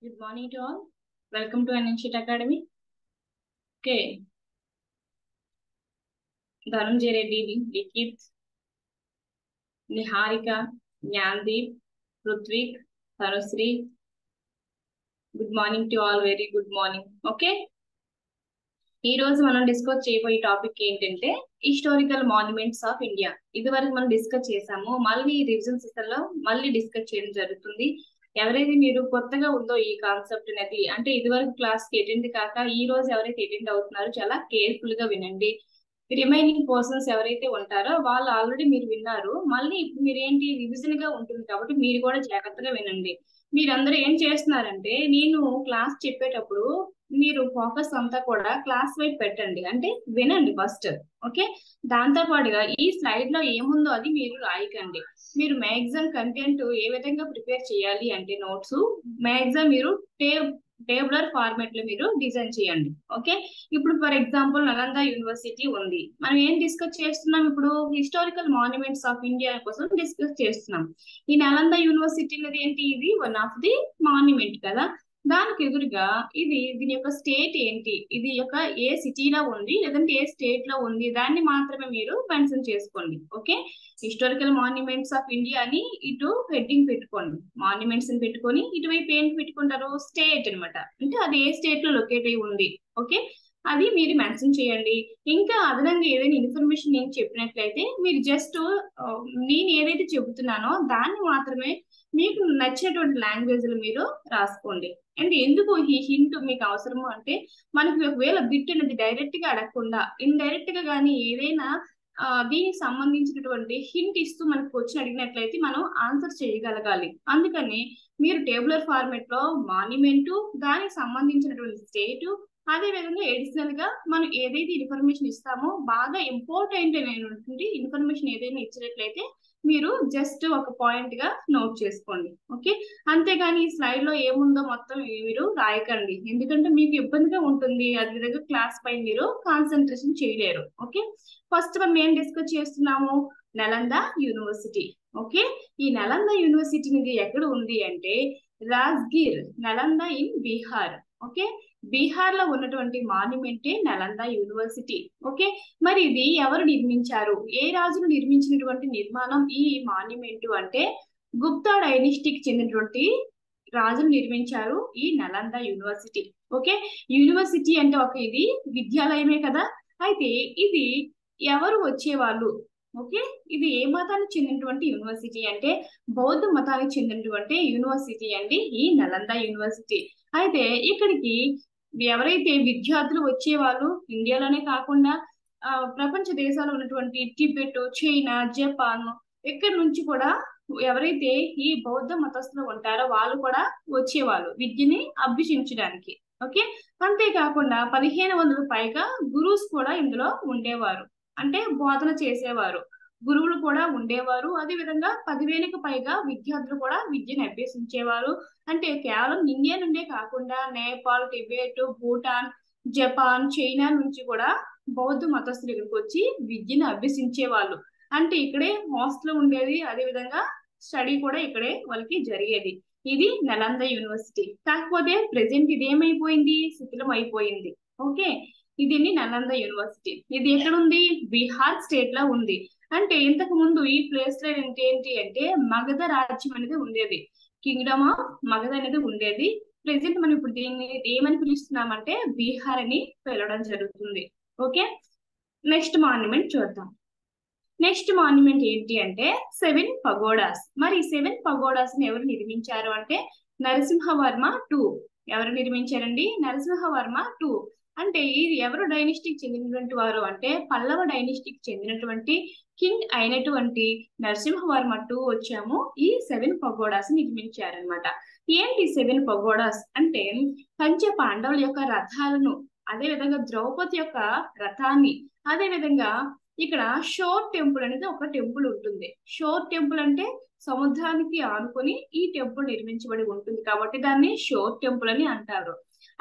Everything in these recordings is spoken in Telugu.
Good morning to all. Welcome to Ancient Academy. Okay. Dhananjay Reddy, Likith, Niharika, Jnandeep, Rutvik, Tharusri. Good morning to all. Very good morning. Okay. ఈ రోజు మనం డిస్కస్ చేయబోయే టాపిక్ ఏంటంటే హిస్టారికల్ మాన్యుమెంట్స్ ఆఫ్ ఇండియా. ఇది వరకు మనం డిస్కస్ చేసాము. మళ్ళీ రివిజన్ సెషన్ లో మళ్ళీ డిస్కస్ చేయడం జరుగుతుంది. ఎవరైతే మీరు కొత్తగా ఉందో ఈ కాన్సెప్ట్ అనేది అంటే ఇది వరకు క్లాస్ కి అటెండ్ కాక ఈ రోజు ఎవరైతే అటెండ్ అవుతున్నారో చాలా కేర్ఫుల్ గా వినండి. రిమైనింగ్ పర్సన్స్ ఎవరైతే ఉంటారో వాళ్ళు ఆల్రెడీ మీరు విన్నారు. మళ్ళీ ఇప్పుడు మీరు ఏంటి రివిజన్ గా ఉంటుంది కాబట్టి మీరు కూడా జాగ్రత్తగా వినండి. మీరందరూ ఏం చేస్తున్నారంటే నేను క్లాస్ చెప్పేటప్పుడు మీరు ఫోకస్ అంతా కూడా క్లాస్ వైపు పెట్టండి, అంటే వినండి ఫస్ట్. ఓకే, దాంతో పాటుగా ఈ స్లైడ్ లో ఏముందో అది మీరు రాయకండి. మీరు మ్యాక్సిమం కంటెంట్ ఏ విధంగా ప్రిపేర్ చేయాలి అంటే నోట్స్ మ్యాక్సిమం మీరు టేబులర్ ఫార్మాట్ లో మీరు డిజైన్ చేయండి. ఓకే, ఇప్పుడు ఫర్ ఎగ్జాంపుల్ నలంద యూనివర్సిటీ ఉంది. మనం ఏం డిస్కస్ చేస్తున్నాం ఇప్పుడు? హిస్టారికల్ మాన్యుమెంట్స్ ఆఫ్ ఇండియా కోసం డిస్కస్ చేస్తున్నాం. ఈ నలంద యూనివర్సిటీ అనేది ఏంటి? ఇది వన్ ఆఫ్ ది మాన్యుమెంట్ కదా. దానికి ఎదురుగా దీని యొక్క స్టేట్ ఏంటి, ఇది యొక్క ఏ సిటీలో ఉంది లేదంటే ఏ స్టేట్ లో ఉంది, దాన్ని మాత్రమే మీరు మెన్షన్ చేసుకోండి. Okay, historical monuments of India అని ఇటు హెడ్డింగ్ పెట్టుకోండి. మాన్యుమెంట్స్ ని పెట్టుకొని ఇటువైపు ఏంటి పెట్టుకుంటారు? స్టేట్ అన్నమాట. అంటే అది ఏ స్టేట్ లో లొకేట్ అయి ఉంది. ఓకే, అది మీరు మెన్షన్ చేయండి. ఇంకా అదనంగా ఏదైనా ఇన్ఫర్మేషన్ నేను చెప్పినట్లయితే మీరు జస్ట్ నేను ఏదైతే చెబుతున్నానో దాన్ని మాత్రమే మీకు నచ్చినటువంటి లాంగ్వేజ్ లో మీరు రాసుకోండి. అండ్ ఎందుకు ఈ హింట్ మీకు అవసరము అంటే మనకి ఒకవేళ బిట్ అనేది డైరెక్ట్ గా అడగకుండా ఇండైరెక్ట్ గా కానీ ఏదైనా దీనికి సంబంధించినటువంటి హింట్ ఇస్తూ మనకు క్వశ్చన్ అడిగినట్లయితే మనం ఆన్సర్ చేయగలగాలి. అందుకని మీరు టేబులర్ ఫార్మాట్ లో మాన్యుమెంట్, దానికి సంబంధించినటువంటి స్టేట్, అదే విధంగా ఎడిషనల్ గా మనం ఏదైతే ఇన్ఫర్మేషన్ ఇస్తామో బాగా ఇంపార్టెంట్ అయినటువంటి ఇన్ఫర్మేషన్ ఏదైనా ఇచ్చినట్లయితే మీరు జస్ట్ ఒక పాయింట్ గా నోట్ చేసుకోండి. ఓకే, అంతేగాని ఈ స్లైడ్ లో ఏముందో మొత్తం మీరు రాయకండి, ఎందుకంటే మీకు ఇబ్బందిగా ఉంటుంది. అదే విధంగా క్లాస్ పై మీరు కాన్సన్ట్రేషన్ చేయలేరు. ఓకే, ఫస్ట్ మనం ఏం డిస్కస్ చేస్తున్నాము? నలంద యూనివర్సిటీ. ఓకే, ఈ నలంద యూనివర్సిటీ అనేది ఎక్కడ ఉంది అంటే రాజ్గిర్, నలంద ఇన్ బీహార్. ఓకే, బీహార్ లో ఉన్నటువంటి మాన్యుమెంటే నలంద యూనివర్సిటీ. ఓకే, మరి ఇది ఎవరు నిర్మించారు? ఏ రాజులు నిర్మించినటువంటి నిర్మాణం ఈ మాన్యుమెంట్ అంటే గుప్తా డైనిస్టీకి చెందినటువంటి రాజులు నిర్మించారు ఈ నలంద యూనివర్సిటీ. ఓకే, యూనివర్సిటీ అంటే ఒక ఇది విద్యాలయమే కదా. అయితే ఇది ఎవరు వచ్చేవాళ్ళు? ఓకే, ఇది ఏ మతానికి చెందినటువంటి యూనివర్సిటీ అంటే బౌద్ధ మతానికి చెందినటువంటి యూనివర్సిటీ అండి ఈ నలంద యూనివర్సిటీ. అయితే ఇక్కడికి ఎవరైతే విద్యార్థులు వచ్చేవాళ్ళు ఇండియాలోనే కాకుండా ప్రపంచ దేశాల్లో ఉన్నటువంటి టిబెట్, చైనా, జపాన్ ఇక్కడ నుంచి కూడా ఎవరైతే ఈ బౌద్ధ మతస్థులు ఉంటారో వాళ్ళు కూడా వచ్చేవాళ్ళు విద్యని అభ్యసించడానికి. ఓకే, అంతేకాకుండా 1500 పైగా గురువుస్ కూడా ఇందులో ఉండేవారు, అంటే బోధన చేసేవారు. గురువులు కూడా ఉండేవారు. అదే విధంగా 10,000కు పైగా విద్యార్థులు కూడా విద్యను అభ్యసించేవారు. అంటే కేవలం ఇండియా నుండే కాకుండా Nepal, Tibet, Bhutan, Japan, China నుంచి కూడా బౌద్ధ మతస్థులు ఇక్కడికి వచ్చి విద్యను అభ్యసించే వాళ్ళు. అంటే ఇక్కడే హాస్టల్ ఉండేది, అదే విధంగా స్టడీ కూడా ఇక్కడే వాళ్ళకి జరిగేది. ఇది నలంద యూనివర్సిటీ. కాకపోతే ప్రెసెంట్ ఇది ఏమైపోయింది? శిథిలం అయిపోయింది. ఓకే, ఇది నలంద యూనివర్సిటీ. ఇది ఎక్కడ ఉంది? బీహార్ స్టేట్ లో ఉంది. అంటే ఇంతకు ముందు ఈ ప్లేస్ లో ఏంటి అంటే మగధ రాజ్యం అనేది ఉండేది. కింగ్డమ్ ఆఫ్ మగధ అనేది ఉండేది. ప్రెసెంట్ మనం ఇప్పుడు దీన్ని ఏమని పిలుస్తున్నామంటే బీహార్ అని పిలవడం జరుగుతుంది. ఓకే, నెక్స్ట్ మాన్యుమెంట్ చూద్దాం. నెక్స్ట్ మాన్యుమెంట్ ఏంటి అంటే 7 పగోడాస్. మరి 7 పగోడాస్ ని ఎవరు నిర్మించారు అంటే నరసింహవర్మ 2. ఎవరు నిర్మించారండి? నరసింహవర్మ 2. అంటే ఇది ఎవరు డైనిస్టిక్ చెందినటువంటి వారు అంటే పల్లవ డైనిస్టిక్ చెందినటువంటి కింగ్ అయినటువంటి నరసింహవర్మ 2 వచ్చాము ఈ 7 పగోడాస్ నిర్మించారనమాట. ఏంటి 7 పగోడాస్ అంటే పంచ పాండవుల యొక్క రథాలను, అదే విధంగా ద్రౌపది యొక్క రథాన్ని, అదే విధంగా ఇక్కడ షోర్ టెంపుల్ అనేది ఒక టెంపుల్ ఉంటుంది. షోర్ టెంపుల్ అంటే సముద్రానికి ఆనుకొని ఈ టెంపుల్ నిర్మించబడి ఉంటుంది కాబట్టి దాన్ని షోర్ టెంపుల్ అని అంటారు.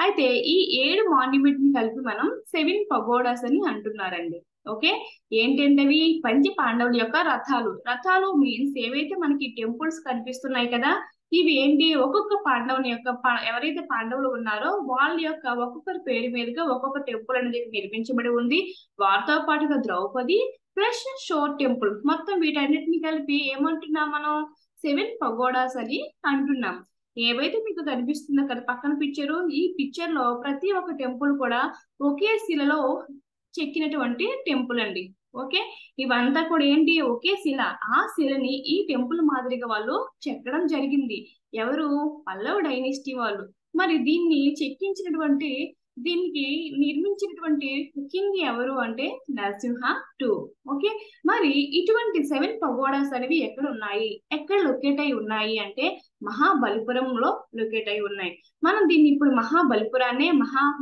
అయితే ఈ 7 మాన్యుమెంట్ ని కలిపి మనం 7 పగోడాస్ అని అంటున్నారండి. ఓకే, ఏంటంటవి? పంచ పాండవుల యొక్క రథాలు. రథాలు మీన్స్ ఏవైతే మనకి టెంపుల్స్ కనిపిస్తున్నాయి కదా, ఇవి ఏంటి, ఒక్కొక్క పాండవుని యొక్క ఎవరైతే పాండవులు ఉన్నారో వాళ్ళ యొక్క ఒక్కొక్కరి పేరు మీదుగా ఒక్కొక్క టెంపుల్ అనేది నిర్మించబడి ఉంది. వారితో పాటుగా ద్రౌపది ప్లస్ షోర్ టెంపుల్, మొత్తం వీటన్నిటిని కలిపి ఏమంటున్నాం మనం, 7 పగోడాస్ అని అంటున్నాం. ఏవైతే మీకు కనిపిస్తుందో కదా పక్కన పిక్చరు, ఈ పిక్చర్ లో ప్రతి ఒక్క టెంపుల్ కూడా ఒకే శిలలో చెక్కినటువంటి టెంపుల్ అండి. ఓకే, ఇవంతా కూడా ఏంటి, ఒకే శిల. ఆ శిలని ఈ టెంపుల్ మాదిరిగా వాళ్ళు చెక్కడం జరిగింది. ఎవరు, పల్లవ డైనెస్టీ వాళ్ళు. మరి దీన్ని చెక్కించినటువంటి, దీనికి నిర్మించినటువంటి కింగ్ ఎవరు అంటే నరసింహ టూ. ఓకే, మరి ఇటువంటి 7 పగోడాస్ అనేవి ఎక్కడ ఉన్నాయి, ఎక్కడ లొకేట్ అయి ఉన్నాయి అంటే మహాబలిపురంలో లొకేట్ అయి ఉన్నాయి. మనం దీన్ని ఇప్పుడు మహాబలిపురాన్నే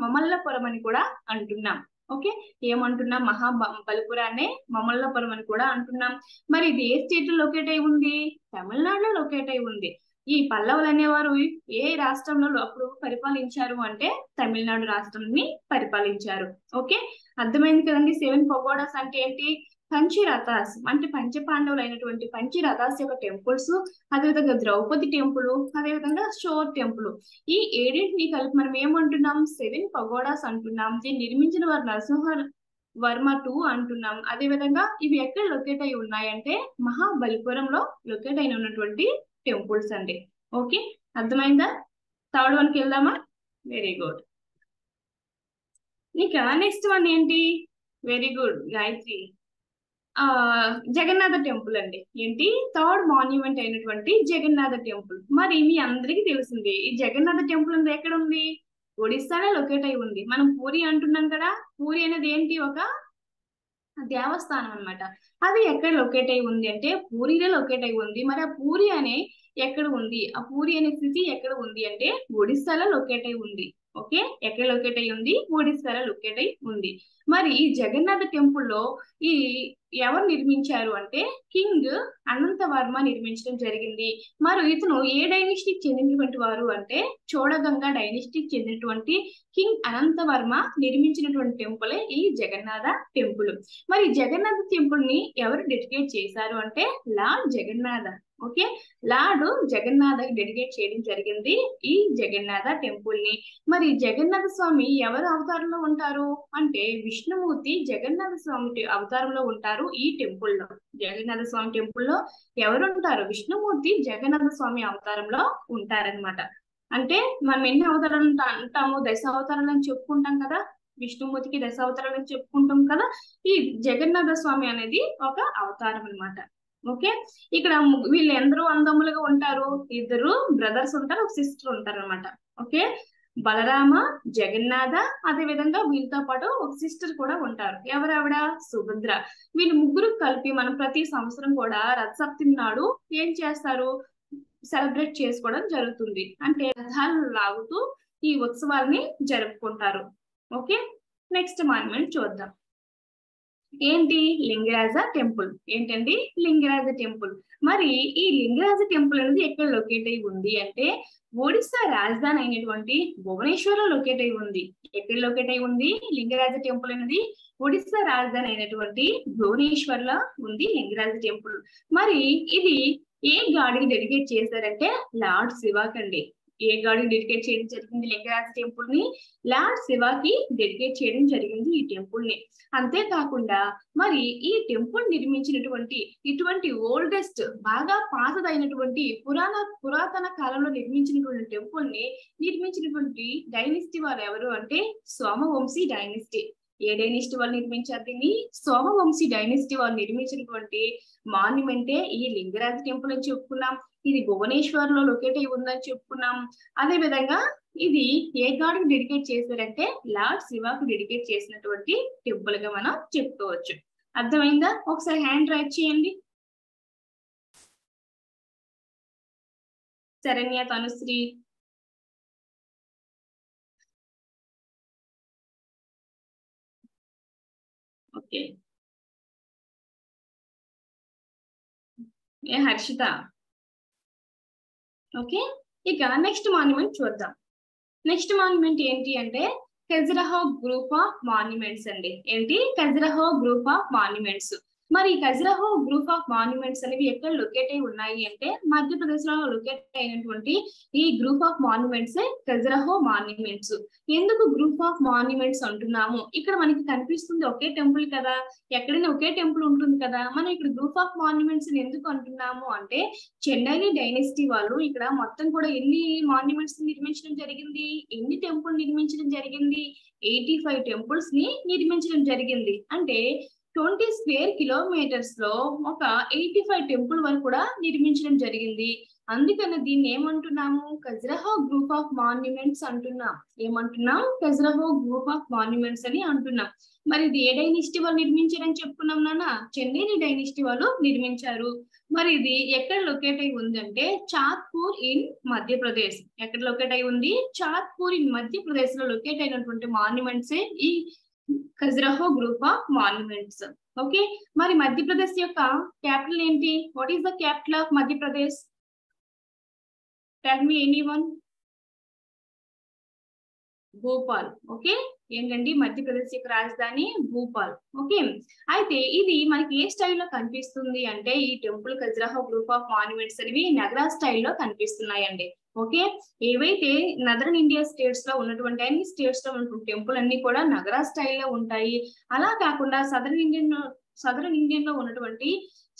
మమల్లపురం అని కూడా అంటున్నాం. ఓకే, ఏమంటున్నాం, మహాబలిపురాన్నే మమల్లపురం అని కూడా అంటున్నాం. మరి ఇది ఏ స్టేట్ లో లొకేట్ అయి ఉంది, తమిళనాడులో లొకేట్ అయి ఉంది. ఈ పల్లవులు అనేవారు ఏ రాష్ట్రంలో అప్పుడు పరిపాలించారు అంటే తమిళనాడు రాష్ట్రాన్ని పరిపాలించారు. ఓకే, అర్థమైంది కదండి. 7 పగోడాస్ అంటే ఏంటి, పంచరథాస్ అంటే పంచ పాండవులు అయినటువంటి పంచరథాస్ యొక్క టెంపుల్స్, అదేవిధంగా ద్రౌపది టెంపుల్, అదేవిధంగా షోర్ టెంపుల్. ఈ ఏడింటిని కలిపి మనం ఏమంటున్నాం, 7 పగోడాస్ అంటున్నాం. దీన్ని నిర్మించిన వారు నరసింహ వర్మ 2 అంటున్నాం. అదే విధంగా ఇవి ఎక్కడ లొకేట్ అయి ఉన్నాయంటే మహాబలిపురంలో లొకేట్ అయిన ఉన్నటువంటి టెంపుల్స్ అండి. ఓకే, అర్థమైందా. థర్డ్ వన్కి వెళ్దామా. Very good. ఇంకా నెక్స్ట్ వన్ ఏంటి, very good Gayatri, Jagannatha temple అండి. ఏంటి, థర్డ్ మాన్యుమెంట్ అయినటువంటి జగన్నాథ టెంపుల్. మరి మీ అందరికీ తెలిసింది, ఈ జగన్నాథ టెంపుల్ అనేది ఎక్కడ ఉంది, ఒడిస్సాలో లొకేట్ అయి ఉంది. మనం పూరి అంటున్నాం కదా, పూరి అనేది ఏంటి, ఒక దేవస్థానం అన్నమాట. అది ఎక్కడ లొకేట్ అయి ఉంది అంటే పూరిలో లొకేట్ అయి ఉంది. మరి ఆ పూరి అనే ఎక్కడ ఉంది, ఆ పూరి అనే సిటీ ఎక్కడ ఉంది అంటే ఒడిస్సాలో లొకేట్ అయి ఉంది. ఓకే, ఎక్కడ లొకేట్ అయి ఉంది, ఒడిస్సాలో లొకేట్ అయి ఉంది. మరి ఈ జగన్నాథ టెంపుల్ లో ఈ ఎవరు నిర్మించారు అంటే కింగ్ అనంతవర్మ నిర్మించడం జరిగింది. మరి ఇతను ఏ డైనిస్టీకి చెందినటువంటి వారు అంటే చోళగంగా డైనిస్టీకి చెందినటువంటి కింగ్ అనంతవర్మ నిర్మించినటువంటి టెంపులే ఈ జగన్నాథ టెంపుల్. మరి జగన్నాథ టెంపుల్ ని ఎవరు డెడికేట్ చేశారు అంటే Lord Jagannatha. Okay, Lord Jagannatha dedicate చేయడం జరిగింది ఈ జగన్నాథ టెంపుల్ ని. మరి జగన్నాథ స్వామి ఎవరు అవతారంలో ఉంటారు అంటే విష్ణుమూర్తి జగన్నాథ స్వామి అవతారంలో ఉంటారు ఈ టెంపుల్ లో. జగన్నాథ స్వామి టెంపుల్ లో ఎవరు ఉంటారు, విష్ణుమూర్తి జగన్నాథ స్వామి అవతారంలో ఉంటారనమాట. అంటే మనం ఎన్ని అవతారాలు అంటాము, 10 అవతారాలు అని చెప్పుకుంటాం కదా, విష్ణుమూర్తికి 10 అవతారాలు అని చెప్పుకుంటాం కదా. ఈ జగన్నాథ స్వామి అనేది ఒక అవతారం అనమాట. ఓకే, ఇక్కడ వీళ్ళు ఎందరూ అందములుగా ఉంటారు, 2 బ్రదర్స్ ఉంటారు, ఒక సిస్టర్ ఉంటారు అనమాట. ఓకే, బలరామ, జగన్నాథ, అదే విధంగా వీళ్ళతో పాటు ఒక సిస్టర్ కూడా ఉంటారు. ఎవరావిడ, సుభద్ర. వీళ్ళు ముగ్గురు కలిపి మనం ప్రతి సంవత్సరం కూడా రథసప్తమి నాడు ఏం చేస్తారు, సెలబ్రేట్ చేసుకోవడం జరుగుతుంది. అంటే రథాలను లాగుతూ ఈ ఉత్సవాల్ని జరుపుకుంటారు. ఓకే, నెక్స్ట్ మాన్యుమెంట్ చూద్దాం. ఏంటి, లింగరాజ టెంపుల్. ఏంటండి, లింగరాజ టెంపుల్. మరి ఈ లింగరాజ టెంపుల్ అనేది ఎక్కడ లొకేట్ అయి ఉంది అంటే ఒడిస్సా రాజధాని అయినటువంటి భువనేశ్వర్ లో లొకేట్ అయి ఉంది. ఎక్కడ లొకేట్ అయి ఉంది లింగరాజ టెంపుల్ అనేది, ఒడిస్సా రాజధాని అయినటువంటి భువనేశ్వర్ లో ఉంది లింగరాజ టెంపుల్. మరి ఇది ఏ గాడికి డెడికేట్ చేశారంటే లార్డ్ శివాకి అండి. ఏ గాడికి డెడికేట్ చేయడం జరిగింది లింగరాజ టెంపుల్ ని, లార్డ్ శివాకి డెడికేట్ చేయడం జరిగింది ఈ టెంపుల్ ని. అంతేకాకుండా మరి ఈ టెంపుల్ నిర్మించినటువంటి ఇటువంటి ఓల్డెస్ట్ బాగా పాతదైనటువంటి పురాతన కాలంలో నిర్మించినటువంటి టెంపుల్ ని నిర్మించినటువంటి డైనిస్టీ వారు ఎవరు అంటే సోమవంశీ డైనిస్టీ. ఏ డైనిస్టీ వాళ్ళు నిర్మించారు దీన్ని, సోమవంశీ డైనిస్టీ వాళ్ళు నిర్మించినటువంటి మాన్యుమెంటే ఈ లింగరాజ టెంపుల్ అని చెప్పుకున్నాం. ఇది భువనేశ్వర్ లో లొకేట్ అయి ఉందని చెప్పుకున్నాం. అదే విధంగా ఇది ఏ గాడికి డెడికేట్ చేశారంటే లార్డ్ శివాకు డెడికేట్ చేసినటువంటి టెంపుల్ గా మనం చెప్పుకోవచ్చు. అర్థమైందా, ఒకసారి హ్యాండ్ రైట్ చేయండి. శరణ్య, తనుశ్రీ, ఓకే, ఏ హర్షిత. ఓకే, ఇక నెక్స్ట్ మాన్యుమెంట్ చూద్దాం. నెక్స్ట్ మాన్యుమెంట్ ఏంటి అంటే ఖజురహో గ్రూప్ ఆఫ్ మాన్యుమెంట్స్ అండి. ఏంటి, ఖజురహో గ్రూప్ ఆఫ్ మాన్యుమెంట్స్. మరి ఖజురహో గ్రూప్ ఆఫ్ మాన్యుమెంట్స్ అనేవి ఎక్కడ లొకేట్ అయి ఉన్నాయి అంటే మధ్యప్రదేశ్ లో లొకేట్ అయినటువంటి ఈ group of monuments Khajuraho monuments. ఎందుకు గ్రూప్ ఆఫ్ మాన్యుమెంట్స్ అంటున్నాము? ఇక్కడ మనకి కనిపిస్తుంది ఒకే టెంపుల్ కదా, ఎక్కడైనా ఒకే టెంపుల్ ఉంటుంది కదా, మనం ఇక్కడ గ్రూప్ ఆఫ్ మాన్యుమెంట్స్ ఎందుకు అంటున్నాము అంటే చెన్నై డైనెస్టీ వాళ్ళు ఇక్కడ మొత్తం కూడా ఎన్ని మాన్యుమెంట్స్ నిర్మించడం జరిగింది, ఎన్ని టెంపుల్ నిర్మించడం జరిగింది, 85 టెంపుల్స్ ని నిర్మించడం జరిగింది. అంటే 20 స్క్వేర్ కిలోమీటర్స్ లో ఒక 85 టెంపుల్ వరకు కూడా నిర్మించడం జరిగింది. అందుకని దీన్ని ఏమంటున్నాము? ఖజురహో గ్రూప్ ఆఫ్ మాన్యుమెంట్స్ అంటున్నాం. ఏమంటున్నాం? ఖజురహో గ్రూప్ ఆఫ్ మాన్యుమెంట్స్ అని అంటున్నాం. మరి ఇది ఏ డైనిస్టీ వాళ్ళు నిర్మించారని చెప్పుకున్నాం నాన్న? చెన్నై డైనిస్టీ వాళ్ళు నిర్మించారు. మరి ఇది ఎక్కడ లొకేట్ అయి ఉందంటే చాత్పూర్ ఇన్ మధ్యప్రదేశ్. ఎక్కడ లొకేట్ అయి ఉంది? చాత్పూర్ ఇన్ మధ్యప్రదేశ్ లో లొకేట్ అయినటువంటి మాన్యుమెంట్స్ ఈ Khajuraho group of monuments. Okay, మరి మధ్యప్రదేశ్ యొక్క క్యాపిటల్ ఏంటి? What is the capital of Madhya Pradesh? Tell me anyone. Bhopal. Okay, ఏంటండి మధ్యప్రదేశ్ యొక్క రాజధాని భోపాల్. ఓకే, అయితే ఇది మనకి ఏ స్టైల్లో కనిపిస్తుంది అంటే ఈ temple Khajuraho group of monuments అనేవి నగరా స్టైల్లో కనిపిస్తున్నాయండి. ఓకే, ఏవైతే నదరన్ ఇండియా స్టేట్స్ లో ఉన్నటువంటి అన్ని స్టేట్స్ లో ఉన్నటువంటి టెంపుల్ అన్ని కూడా నగరా స్టైల్లో ఉంటాయి. అలా కాకుండా సదరన్ ఇండియన్ లో ఉన్నటువంటి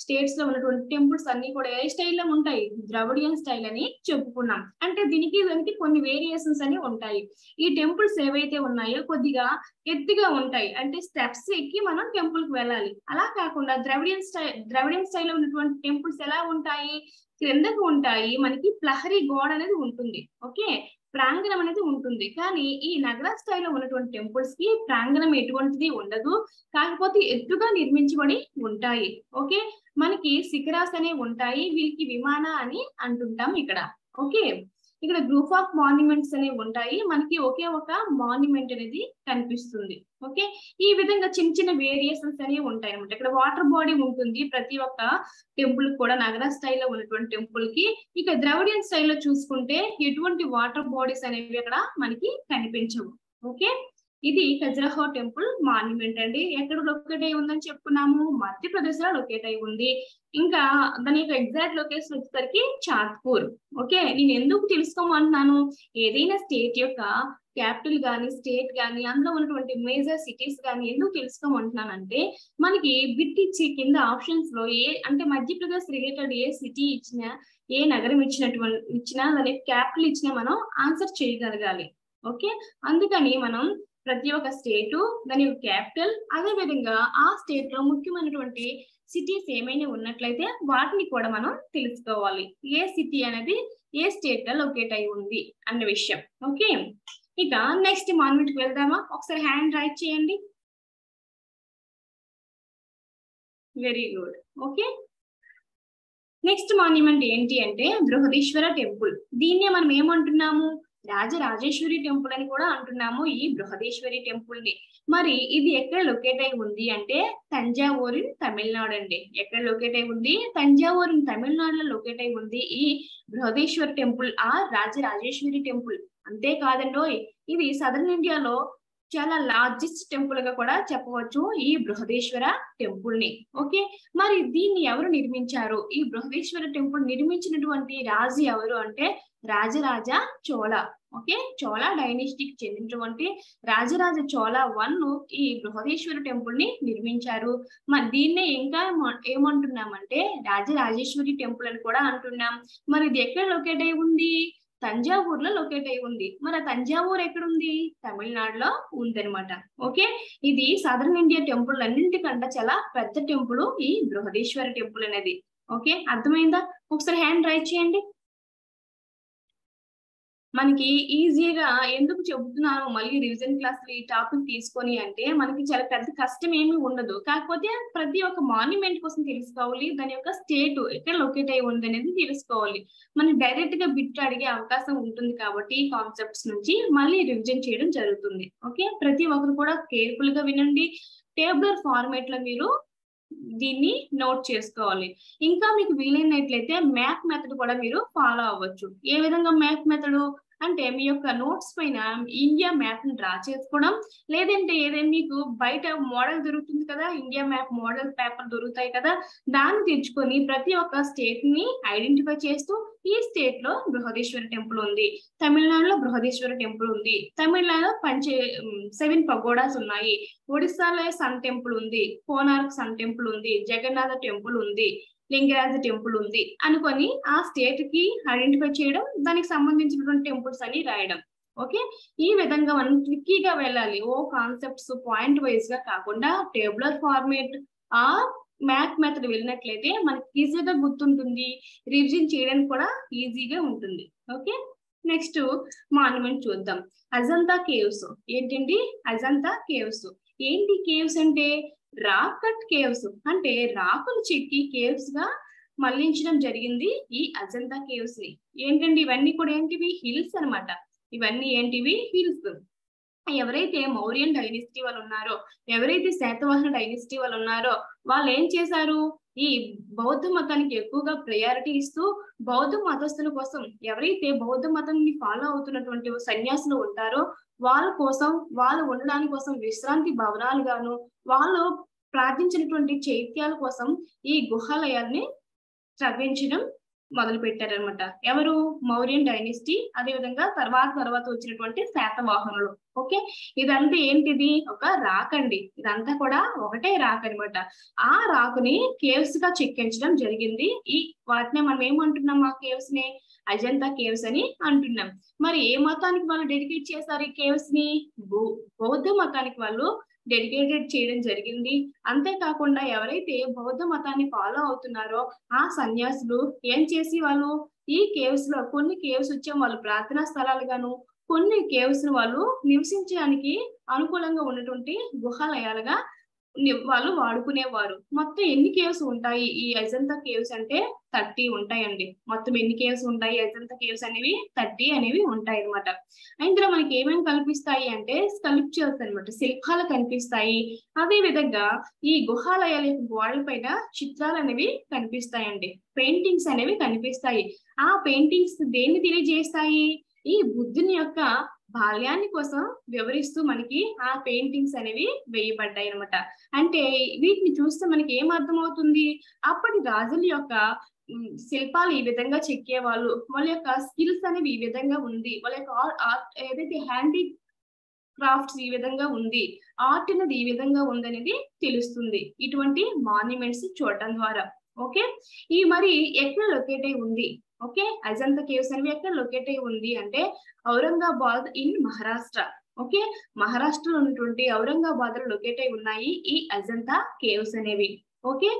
స్టేట్స్ లో ఉన్నటువంటి టెంపుల్స్ అన్ని కూడా ఏ స్టైల్లో ఉంటాయి? ద్రవిడియన్ స్టైల్ అని చెప్పుకున్నాం. అంటే దీనికి కొన్ని వేరియేషన్స్ అని ఉంటాయి. ఈ టెంపుల్స్ ఏవైతే ఉన్నాయో కొద్దిగా ఎత్తుగా ఉంటాయి, అంటే స్టెప్స్ ఎక్కి మనం టెంపుల్ కి వెళ్ళాలి. అలా కాకుండా ద్రవిడియన్ స్టైల్ ఉన్నటువంటి టెంపుల్స్ ఎలా ఉంటాయి? క్రిందకు ఉంటాయి. మనకి ప్రహరీ గోడ అనేది ఉంటుంది. ఓకే, ప్రాంగణం అనేది ఉంటుంది. కానీ ఈ నగర స్టైల్లో ఉన్నటువంటి టెంపుల్స్ కి ప్రాంగణం ఎటువంటిది ఉండదు, కాకపోతే ఎత్తుగా నిర్మించబడి ఉంటాయి. ఓకే, మనకి శిఖరాస్ అనేవి ఉంటాయి. వీరికి విమాన అని అంటుంటాం ఇక్కడ. ఓకే, ఇక్కడ గ్రూప్ ఆఫ్ మాన్యుమెంట్స్ అనేవి ఉంటాయి. మనకి ఒకే ఒక మాన్యుమెంట్ అనేది కనిపిస్తుంది. ఓకే, ఈ విధంగా చిన్న చిన్న వేరియేషన్స్ అనేవి ఉంటాయి అనమాట. ఇక్కడ వాటర్ బాడీ ఉంటుంది ప్రతి ఒక్క టెంపుల్ కూడా నగర స్టైల్లో ఉన్నటువంటి టెంపుల్ కి. ఇక ద్రవిడియన్ స్టైల్లో చూసుకుంటే ఎటువంటి వాటర్ బాడీస్ అనేవి అక్కడ మనకి కనిపించవు. ఓకే, ఇది ఖజురహో టెంపుల్ మాన్యుమెంట్ అండి. ఎక్కడ లొకేట్ అయి ఉందని చెప్పుకున్నాము? మధ్యప్రదేశ్ లో లొకేట్ అయి ఉంది. ఇంకా దాని యొక్క ఎగ్జాక్ట్ లొకేషన్ వచ్చేసరికి చాత్పూర్. ఓకే, నేను ఎందుకు తెలుసుకోమంటున్నాను? ఏదైనా స్టేట్ యొక్క క్యాపిటల్ గానీ స్టేట్ గానీ అందులో ఉన్నటువంటి మేజర్ సిటీస్ గానీ ఎందుకు తెలుసుకోమంటున్నానంటే మనకి బిట్ ఇచ్చి కింద ఆప్షన్స్ లో అంటే మధ్యప్రదేశ్ రిలేటెడ్ ఏ సిటీ ఇచ్చినా, ఏ నగరం ఇచ్చినా దాని క్యాపిటల్ ఇచ్చినా మనం ఆన్సర్ చేయగలగాలి. ఓకే, అందుకని మనం ప్రతి ఒక్క స్టేటు దాని క్యాపిటల్, అదే విధంగా ఆ స్టేట్ లో ముఖ్యమైనటువంటి సిటీస్ ఏమైనా ఉన్నట్లయితే వాటిని కూడా మనం తెలుసుకోవాలి. ఏ సిటీ అనేది ఏ స్టేట్ లో లొకేట్ అయి ఉంది అన్న విషయం. ఓకే, ఇక నెక్స్ట్ మాన్యుమెంట్ కి వెళ్దామా? ఒకసారి హ్యాండ్ రైట్ చేయండి. Very good. Okay, next monument ఏంటి అంటే బృహదీశ్వర టెంపుల్. దీన్నే మనం ఏమంటున్నాము? రాజరాజేశ్వరి టెంపుల్ అని కూడా అంటున్నాము ఈ బృహదీశ్వరి టెంపుల్ ని. మరి ఇది ఎక్కడ లొకేట్ అయి ఉంది అంటే తంజావూరు తమిళనాడు అండి. ఎక్కడ లొకేట్ అయి ఉంది? తంజావూరు తమిళనాడులో లొకేట్ అయి ఉంది ఈ బృహదీశ్వర టెంపుల్ రాజరాజేశ్వరి టెంపుల్. అంతేకాదండోయ్, ఇది సదరన్ ఇండియాలో చాలా లార్జెస్ట్ టెంపుల్ గా కూడా చెప్పవచ్చు ఈ బృహదీశ్వర టెంపుల్ ని. ఓకే, మరి దీన్ని ఎవరు నిర్మించారు? ఈ బృహదీశ్వర టెంపుల్ నిర్మించినటువంటి రాజు ఎవరు అంటే రాజరాజ చోళ. ఓకే, చోళ డైనెస్టీకి చెందినటువంటి రాజరాజ చోళ 1 ఈ బృహదీశ్వర టెంపుల్ ని నిర్మించారు. మరి దీన్నే ఇంకా ఏమంటున్నామంటే రాజరాజేశ్వరి టెంపుల్ అని కూడా అంటున్నాం. మరి ఇది ఎక్కడ లొకేట్ అయి ఉంది? తంజావూరులో లొకేట్ అయి ఉంది. మరి తంజావూరు ఎక్కడ ఉంది? తమిళనాడులో ఉందన్నమాట. ఓకే, ఇది సదరన్ ఇండియా టెంపుల్ అన్నింటికంటే చాలా పెద్ద టెంపుల్ ఈ బృహదీశ్వర టెంపుల్ అనేది. ఓకే, అర్థమైందా? ఒకసారి హ్యాండ్ రైట్ చేయండి. మనకి ఈజీగా ఎందుకు చెబుతున్నాను మళ్ళీ రివిజన్ క్లాస్ ఈ టాపిక్ తీసుకొని అంటే మనకి చాలా పెద్ద కష్టం ఏమీ ఉండదు. కాకపోతే ప్రతి ఒక్క మాన్యుమెంట్ కోసం తెలుసుకోవాలి, దాని యొక్క స్టేట్ ఎక్కడ లొకేట్ అయి ఉంది అనేది తెలుసుకోవాలి. మనకి డైరెక్ట్ గా బిట్ అడిగే అవకాశం ఉంటుంది కాబట్టి ఈ కాన్సెప్ట్స్ నుంచి మళ్ళీ రివిజన్ చేయడం జరుగుతుంది. ఓకే, ప్రతి ఒక్కరు కూడా కేర్ఫుల్ గా వినండి. టేబులర్ ఫార్మేట్ లో మీరు దీన్ని నోట్ చేసుకోవాలి. ఇంకా మీకు వీలైనట్లయితే మ్యాప్ మెథడ్ కూడా మీరు ఫాలో అవ్వచ్చు. ఏ విధంగా మ్యాప్ మెథడ్ అంటే మీ యొక్క నోట్స్ పైన ఇండియా మ్యాప్ ని డ్రా చేసుకోవడం, లేదంటే ఏదైనా మీకు బయట మోడల్ దొరుకుతుంది కదా, ఇండియా మ్యాప్ మోడల్ పేపర్ దొరుకుతాయి కదా, దాన్ని తెచ్చుకొని ప్రతి ఒక్క స్టేట్ ని ఐడెంటిఫై చేస్తూ ఈ స్టేట్ లో బృహదీశ్వర టెంపుల్ ఉంది, తమిళనాడులో బృహదీశ్వర టెంపుల్ ఉంది, తమిళనాడులో 7 పగోడాస్ ఉన్నాయి, ఒడిస్సాలో సన్ టెంపుల్ ఉంది, కోనార్క్ సన్ టెంపుల్ ఉంది, జగన్నాథ టెంపుల్ ఉంది, లింగరాజ టెంపుల్ ఉంది అనుకొని ఆ స్టేట్ కి ఐడెంటిఫై చేయడం, దానికి సంబంధించినటువంటి టెంపుల్స్ అని రాయడం. ఓకే, ఈ విధంగా మనం ట్రిక్కీగా వెళ్ళాలి. ఓ కాన్సెప్ట్స్ పాయింట్ వైజ్ గా కాకుండా టేబులర్ ఫార్మేట్ ఆ మ్యాథ్ మెథడ్ వెళ్ళినట్లయితే మనకి ఈజీగా గుర్తుంటుంది, రివిజన్ చేయడానికి కూడా ఈజీగా ఉంటుంది. ఓకే, నెక్స్ట్ మాన్యుమెంట్ చూద్దాం. అజంతా కేవ్స్. ఏంటండి అజంతా కేవ్స్? ఏంటి కేవ్స్ అంటే? రాక్ కట్ కేవ్స్, అంటే రాకులు చెక్కి కేవ్స్ గా మళ్లించడం జరిగింది ఈ అజంతా కేవ్స్ ని. ఏంటండి ఇవన్నీ కూడా ఏంటివి? హిల్స్ అన్నమాట. ఇవన్నీ ఏంటివి? హిల్స్. ఎవరైతే మౌర్యన్ డైనెస్టీ వాళ్ళు ఉన్నారో, ఎవరైతే శాతవాహన డైనెస్టీ వాళ్ళు ఉన్నారో, వాళ్ళు ఏం చేశారు? ఈ బౌద్ధ మతానికి ఎక్కువగా ప్రయారిటీ ఇస్తూ బౌద్ధ మతస్థుల కోసం, ఎవరైతే బౌద్ధ మతాన్ని ఫాలో అవుతున్నటువంటి సన్యాసులు ఉంటారో వాళ్ళ కోసం, వాళ్ళు ఉండడానికి కోసం విశ్రాంతి భవనాలు గాను, వాళ్ళు ప్రార్థించినటువంటి చైత్యాల కోసం ఈ గుహాలయాల్ని తవ్వించడం మొదలు పెట్టారనమాట. ఎవరు? మౌర్యన్ డైనెస్టీ, అదే విధంగా తర్వాత వచ్చినటువంటి శాతవాహనులు. ఓకే, ఇదంతా ఏంటిది? ఒక రాక్ అండి. ఇదంతా కూడా ఒకటే రాక్ అనమాట. ఆ రాకుని కేవ్స్ గా చెక్కించడం జరిగింది. వాటిని మనం ఏమంటున్నాం? ఆ కేవ్స్ ని అజంతా కేవ్స్ అని అంటున్నాం. మరి ఏ మతానికి వాళ్ళు డెడికేట్ చేశారు ఈ కేవ్స్ ని? బౌద్ధ మతానికి వాళ్ళు డెడికేటెడ్ చేయడం జరిగింది. అంతేకాకుండా ఎవరైతే బౌద్ధ మతాన్ని ఫాలో అవుతున్నారో ఆ సన్యాసులు ఏం చేసి వాళ్ళు ఈ కేవ్స్ లో కొన్ని కేవ్స్ వచ్చే వాళ్ళు ప్రార్థనా స్థలాలు గాను, కొన్ని కేవ్స్ వాళ్ళు నివసించడానికి అనుకూలంగా ఉన్నటువంటి గుహాలయాలుగా వాళ్ళు వాడుకునేవారు. మొత్తం ఎన్ని కేవ్స్ ఉంటాయి ఈ అజంతా కేవ్స్ అంటే? 30 ఉంటాయండి. మొత్తం ఎన్ని కేవ్స్ ఉంటాయి అజంతా కేవ్స్ అనేవి? 30 అనేవి ఉంటాయి అనమాట. ఇందులో మనకి ఏమేమి కనిపిస్తాయి అంటే స్కల్ప్చర్స్ అనమాట, శిల్పాలు కనిపిస్తాయి. అదే విధంగా ఈ గుహాలయాల యొక్క గోడల పైన చిత్రాలు అనేవి కనిపిస్తాయండి, పెయింటింగ్స్ అనేవి కనిపిస్తాయి. ఆ పెయింటింగ్స్ దేన్ని తెలియజేస్తాయి? ఈ బుద్ధుని యొక్క బాల్యాన్ని కోసం వివరిస్తూ మనకి ఆ పెయింటింగ్స్ అనేవి వేయబడ్డాయి అనమాట. అంటే వీటిని చూస్తే మనకి ఏం అర్థమవుతుంది? అప్పటి రాజుల యొక్క శిల్పాలు ఈ విధంగా చెక్కేవాళ్ళు, వాళ్ళ యొక్క స్కిల్స్ అనేవి ఈ విధంగా ఉంది, వాళ్ళ యొక్క ఆర్ట్ ఏదైతే హ్యాండీ క్రాఫ్ట్స్ ఈ విధంగా ఉంది, ఆర్ట్ అనేది ఈ విధంగా ఉందనేది తెలుస్తుంది ఇటువంటి మాన్యుమెంట్స్ చూడటం ద్వారా. ఓకే, ఈ మరి ఎక్కడ లొకేట్ అయి ఉంది? ఓకే, అజంతా కేవ్స్ అనేవి ఎక్కడ లొకేట్ అయి ఉంది అంటే ఔరంగాబాద్ ఇన్ మహారాష్ట్ర. ఓకే, మహారాష్ట్రలో ఉన్నటువంటి ఔరంగాబాద్ లో లొకేట్ అయి ఉన్నాయి ఈ అజంతా కేవ్స్ అనేవి. ఓకే,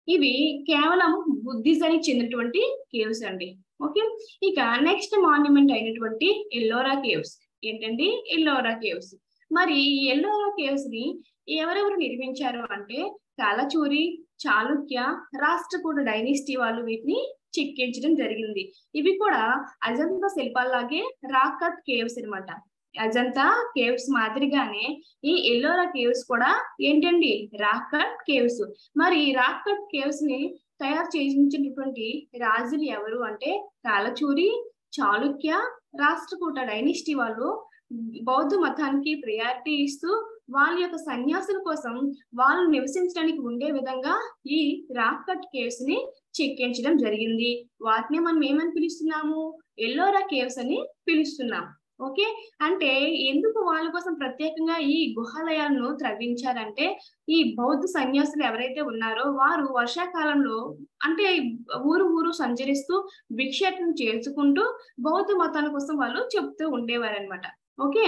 ఇవి కేవలం బుద్ధిజానికి చెందినటువంటి కేవ్స్ అండి. ఓకే, ఇక నెక్స్ట్ మాన్యుమెంట్ అయినటువంటి ఎల్లోరా కేవ్స్. ఏంటండి? ఎల్లోరా కేవ్స్. మరి ఈ ఎల్లోరా కేవ్స్ ని ఎవరెవరు నిర్మించారు అంటే కాలచూరి, చాళుక్య, రాష్ట్రకూట డైనెస్టీ వాళ్ళు వీటిని చెక్కించడం జరిగింది. ఇవి కూడా అజంతా శిల్పాల్లాగే రాక్ కట్ కేవ్స్ అనమాట. అజంతా కేవ్స్ మాదిరిగానే ఈ ఎల్లోరా కేవ్స్ కూడా ఏంటండి? Rock cut caves. మరి రాక్ కట్ కేవ్స్ ని తయారు చేయించినటువంటి రాజులు ఎవరు అంటే కాలచూరి, చాళుక్య, రాష్ట్రకూట డైనెస్టీ వాళ్ళు బౌద్ధ మతానికి ప్రయారిటీ ఇస్తూ వాళ్ళ యొక్క సన్యాసుల కోసం వాళ్ళు నివసించడానికి ఉండే విధంగా ఈ రాక్ కట్ కేవ్స్ ని చెక్కించడం జరిగింది. వాటిని మనం ఏమని పిలుస్తున్నాము? ఎల్లోరా కేవ్స్ అని పిలుస్తున్నాం. ఓకే, అంటే ఎందుకు వాళ్ళ కోసం ప్రత్యేకంగా ఈ గుహాలయాలను త్రవ్వించారంటే ఈ బౌద్ధ సన్యాసులు ఎవరైతే ఉన్నారో వారు వర్షాకాలంలో అంటే ఊరు సంచరిస్తూ భిక్షాటన చేసుకుంటూ బౌద్ధ మతాల కోసం వాళ్ళు చెప్తూ ఉండేవారు అనమాట. ఓకే,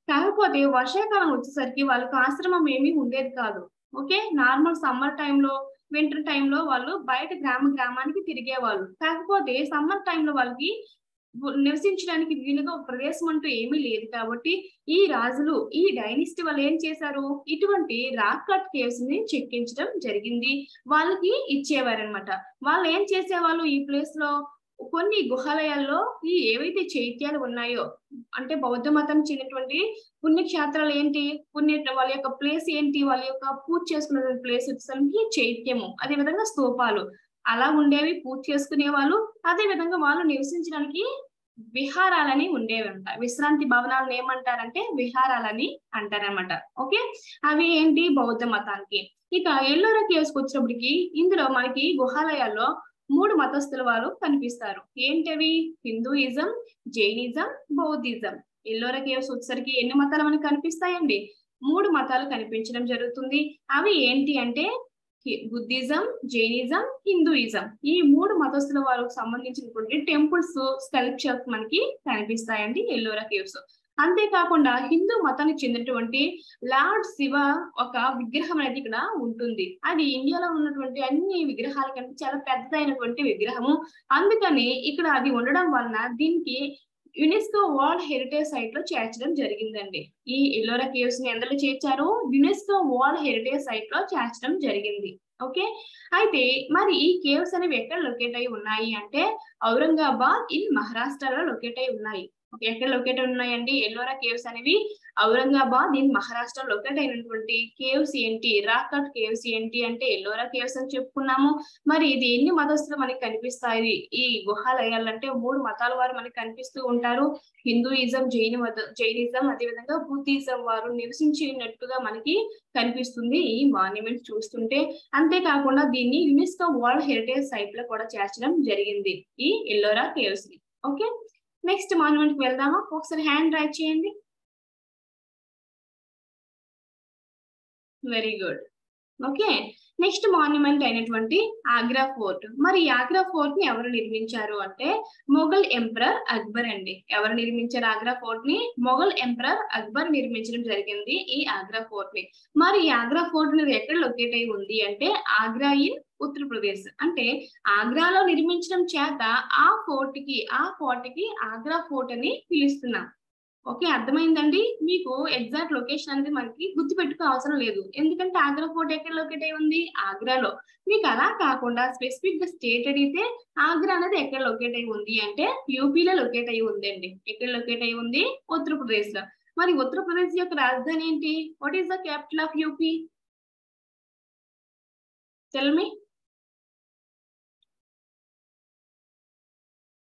కాకపోతే వర్షాకాలం వచ్చేసరికి వాళ్ళకి ఆశ్రమం ఏమీ ఉండేది కాదు. ఓకే, నార్మల్ సమ్మర్ టైంలో, వింటర్ టైంలో వాళ్ళు బయట గ్రామానికి తిరిగేవాళ్ళు. కాకపోతే సమ్మర్ టైంలో వాళ్ళకి నివసించడానికి వీలుగా ఒక ప్రదేశం అంటూ ఏమీ లేదు కాబట్టి ఈ రాజులు, ఈ డైనెస్టీ వాళ్ళు ఏం చేశారు? ఇటువంటి రాక్ కట్ కేవ్స్ ని చెక్కించడం జరిగింది, వాళ్ళకి ఇచ్చేవారనమాట. వాళ్ళు ఏం చేసేవాళ్ళు? ఈ ప్లేస్ లో కొన్ని గుహాలయాల్లో ఈ ఏవైతే చైత్యాలు ఉన్నాయో అంటే బౌద్ధ మతం చెందినటువంటి పుణ్యక్షేత్రాలు ఏంటి? వాళ్ళ యొక్క ప్లేస్ ఏంటి? వాళ్ళ యొక్క పూజ చేసుకున్న ప్లేస్ వచ్చేసరికి చైత్యము, అదే విధంగా స్తూపాలు అలా ఉండేవి, పూజ చేసుకునే వాళ్ళు. అదే విధంగా వాళ్ళు నివసించడానికి విహారాలని ఉండేవంట. విశ్రాంతి భవనాలను ఏమంటారంటే విహారాలని అంటారనమాట. ఓకే, అవి ఏంటి బౌద్ధ మతానికి. ఇక ఎల్లోరా కేవ్స్ కి వచ్చినప్పటికి ఇందులో మనకి గుహాలయాల్లో 3 మతస్థుల వారు కనిపిస్తారు. ఏంటవి? Hinduism, Jainism, Buddhism. Ellora caves వచ్చేసరికి ఎన్ని మతాలు మనకి కనిపిస్తాయండి? 3 మతాలు కనిపించడం జరుగుతుంది. అవి ఏంటి అంటే బుద్ధిజం, జైనిజం, హిందూయిజం. ఈ 3 మతస్థుల వారికి సంబంధించినటువంటి టెంపుల్స్, స్కల్ప్చర్స్ మనకి కనిపిస్తాయండి ఎల్లోరా కేవ్స్. అంతేకాకుండా హిందూ మతానికి చెందినటువంటి లార్డ్ శివ ఒక విగ్రహం అనేది ఇక్కడ ఉంటుంది. అది ఇండియాలో ఉన్నటువంటి అన్ని విగ్రహాల కంటే చాలా పెద్దదైనటువంటి విగ్రహము. అందుకని ఇక్కడ అది ఉండడం వలన దీనికి యునెస్కో వరల్డ్ హెరిటేజ్ సైట్ లో చేర్చడం జరిగిందండి. ఈ ఎల్లోరా కేవ్స్ ని ఎందులో చేర్చారు? యునెస్కో వరల్డ్ హెరిటేజ్ సైట్ లో చేర్చడం జరిగింది. ఓకే, అయితే మరి ఈ కేవ్స్ అనేవి ఎక్కడ లొకేట్ అయి ఉన్నాయి అంటే ఔరంగాబాద్ ఇన్ మహారాష్ట్రలో లొకేట్ అయి ఉన్నాయి. ఎక్కడ లొకేట్ ఉన్నాయండి ఎల్లోరా కేవ్స్ అనేవి? ఔరంగాబాద్ ఇన్ మహారాష్ట్ర లొకేట్ అయినటువంటి కేవ్స్ ఏంటి? రాక్ కట్ కేవ్స్ ఏంటి అంటే ఎల్లోరా కేవ్స్ అని చెప్పుకున్నాము. మరి ఇది ఎన్ని మతస్థులు మనకి కనిపిస్తాయి ఈ గుహాలయాలు అంటే 3 మతాల వారు మనకి కనిపిస్తూ ఉంటారు. హిందూయిజం, జైనిజం అదేవిధంగా బుద్ధిజం వారు నివసించినట్టుగా మనకి కనిపిస్తుంది ఈ మాన్యుమెంట్ చూస్తుంటే. అంతేకాకుండా దీన్ని యునెస్కో వరల్డ్ హెరిటేజ్ సైట్ లో కూడా చేర్చడం జరిగింది ఈ ఎల్లోరా కేవ్స్ ని. ఓకే, నెక్స్ట్ మాన్యుమెంట్ కి వెళ్దామా? ఒకసారి హ్యాండ్ రైట్ చేయండి. Very good. Okay, next monument అయినటువంటి ఆగ్రా ఫోర్ట్. మరి ఈ ఆగ్రా ఫోర్ట్ ని ఎవరు నిర్మించారు అంటే మొఘల్ ఎంపరర్ అక్బర్ అండి. ఎవరు నిర్మించారు ఆగ్రా ఫోర్ట్ ని? మొఘల్ ఎంపరర్ అక్బర్ నిర్మించడం జరిగింది ఈ ఆగ్రా ఫోర్ట్ ని. మరి ఈ ఆగ్రా ఫోర్ట్ అనేది ఎక్కడ లొకేట్ అయి ఉంది అంటే ఆగ్రా ఇన్ ఉత్తరప్రదేశ్. అంటే ఆగ్రాలో నిర్మించడం చేత ఆ కోట కి ఆగ్రా ఫోర్ట్ అని పిలుస్తున్నాం. ఓకే, అర్థమైందండి? మీకు ఎగ్జాక్ట్ లొకేషన్ అనేది మనకి గుర్తుపెట్టుకో అవసరం లేదు. ఎందుకంటే ఆగ్రా ఫోర్ట్ ఎక్కడ లొకేట్ అయి ఉంది? ఆగ్రాలో. మీకు అలా కాకుండా స్పెసిఫిక్ గా స్టేట్ అడిగితే ఆగ్రా అనేది ఎక్కడ లొకేట్ అయి ఉంది అంటే యూపీలో లొకేట్ అయి ఉందండి. ఎక్కడ లొకేట్ అయి ఉంది? ఉత్తరప్రదేశ్ లో. మరి ఉత్తరప్రదేశ్ యొక్క రాజధాని ఏంటి? What is the capital of UP? Tell me.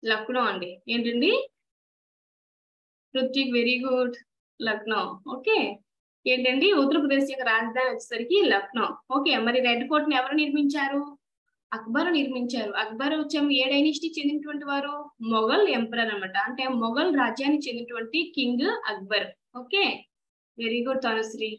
Lucknow అండి. ఏంటండి? Ruthvik, very good. Lucknow. Okay, ఏంటండి ఉత్తరప్రదేశ్ యొక్క రాజధాని వచ్చేసరికి లక్నో. ఓకే, మరి రెడ్ ఫోర్ట్ ని ఎవరు నిర్మించారు? అక్బర్ నిర్మించారు. అక్బర్ వచ్చాము ఏ డైనిస్టీ చెందినటువంటి వారు? మొఘల్ ఎంపరర్ అన్నమాట. అంటే మొఘల్ రాజ్యానికి చెందినటువంటి king Akbar. Okay, very good Tanushree.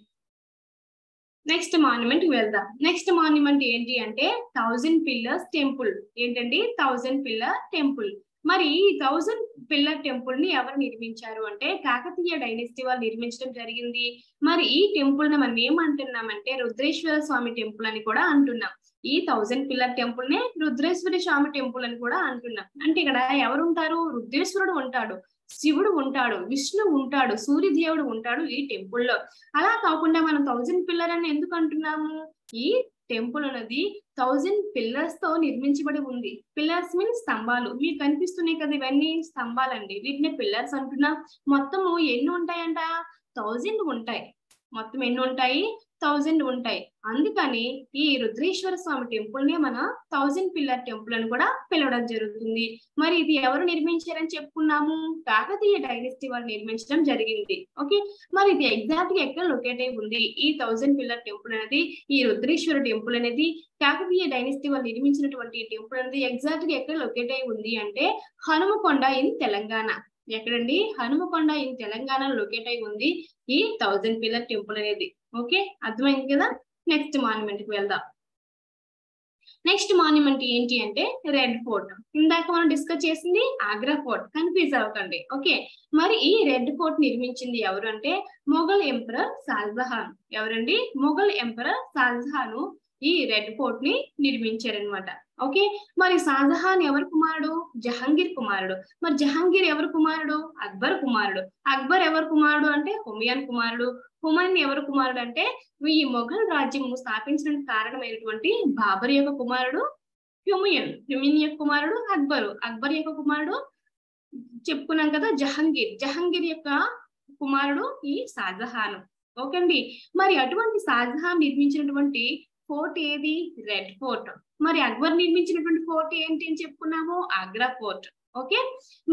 Next monument కి వెళ్దాం. నెక్స్ట్ మాన్యుమెంట్ ఏంటి అంటే 1000 పిల్లర్స్ టెంపుల్. ఏంటండి? 1000 పిల్లర్ టెంపుల్. మరి ఈ 1000 పిల్లర్ టెంపుల్ ని ఎవరు నిర్మించారు అంటే కాకతీయ డైనెస్టీ వాళ్ళు నిర్మించడం జరిగింది. మరి ఈ టెంపుల్ ని మనం ఏమంటున్నామంటే రుద్రేశ్వర స్వామి టెంపుల్ అని కూడా అంటున్నాం. ఈ 1000 పిల్లర్ టెంపుల్ ని రుద్రేశ్వర స్వామి టెంపుల్ అని కూడా అంటున్నాం. అంటే ఇక్కడ ఎవరు ఉంటారు? రుద్రేశ్వరుడు ఉంటాడు, శివుడు ఉంటాడు, విష్ణు ఉంటాడు, సూర్యదేవుడు ఉంటాడు ఈ టెంపుల్ లో. అలా కాకుండా మనం 1000 పిల్లర్ అని ఎందుకు అంటున్నాము? ఈ టెంపుల్ అనేది 1000 పిల్లర్స్ తో నిర్మించబడి ఉంది. పిల్లర్స్ మీన్స్ స్తంభాలు. మీకు కనిపిస్తున్నాయి కదా, ఇవన్నీ స్తంభాలండి. వీటిని పిల్లర్స్ అంటున్నా. మొత్తము ఎన్ని ఉంటాయంట? 1000 ఉంటాయి. మొత్తం ఎన్ని ఉంటాయి? 1000 ఉంటాయి. అందుకని ఈ రుద్రేశ్వర స్వామి టెంపుల్ ని మన 1000 పిల్లర్ టెంపుల్ అని కూడా పిలవడం జరుగుతుంది. మరి ఇది ఎవరు నిర్మించారని చెప్పుకున్నాము? కాకతీయ డైనెస్టీ వాళ్ళు నిర్మించడం జరిగింది. ఓకే, మరి ఇది ఎగ్జాక్ట్ గా ఎక్కడ లొకేట్ అయి ఉంది? ఈ 1000 పిల్లర్ టెంపుల్ అనేది, ఈ రుద్రేశ్వర టెంపుల్ అనేది, కాకతీయ డైనెస్టీ వాళ్ళు నిర్మించినటువంటి టెంపుల్ అనేది ఎగ్జాక్ట్ గా ఎక్కడ లొకేట్ అయి ఉంది అంటే హనుమకొండ ఇన్ తెలంగాణ. ఎక్కడండి? హనుమకొండ ఇన్ తెలంగాణ లొకేట్ అయి ఉంది ఈ 1000 పిల్లర్ టెంపుల్ అనేది. ఓకే, అర్థమైంది కదా? నెక్స్ట్ మాన్యుమెంట్ కి వెళ్దాం. నెక్స్ట్ మాన్యుమెంట్ ఏంటి అంటే రెడ్ ఫోర్ట్. ఇందాక మనం డిస్కస్ చేసింది ఆగ్రా ఫోర్ట్, కన్ఫ్యూజ్ అవ్వకండి. ఓకే, మరి ఈ రెడ్ ఫోర్ట్ నిర్మించింది ఎవరు అంటే మొఘల్ ఎంపరర్ షాజహాన్. ఎవరండి? మొఘల్ ఎంపరర్ షాజహాన్ ఈ రెడ్ ఫోర్ట్ ని నిర్మించారనమాట. ఓకే, మరి షాజహాన్ ఎవరు కుమారుడు? జహాంగీర్ కుమారుడు. మరి జహాంగీర్ ఎవరు కుమారుడు? అక్బర్ కుమారుడు. అక్బర్ ఎవరు కుమారుడు అంటే హుమయూన్ కుమారుడు. హుమయూన్ ఎవరు కుమారుడు అంటే ఈ మొఘల్ రాజ్యం స్థాపించడానికి కారణమైనటువంటి బాబర్ యొక్క కుమారుడు హ్యూమయూన్. హ్యూమయూన్ యొక్క కుమారుడు అక్బరు. అక్బర్ యొక్క కుమారుడు చెప్పుకున్నాం కదా జహాంగీర్. జహాంగీర్ యొక్క కుమారుడు ఈ షాజహాన్. ఓకే అండి, మరి అటువంటి షాజహాన్ నిర్మించినటువంటి ఫోర్ట్ ఏది? Red fort. మరి అక్బర్ నిర్మించినటువంటి ఫోర్ట్ ఏంటి అని చెప్పుకున్నాము? ఆగ్రా ఫోర్ట్. ఓకే,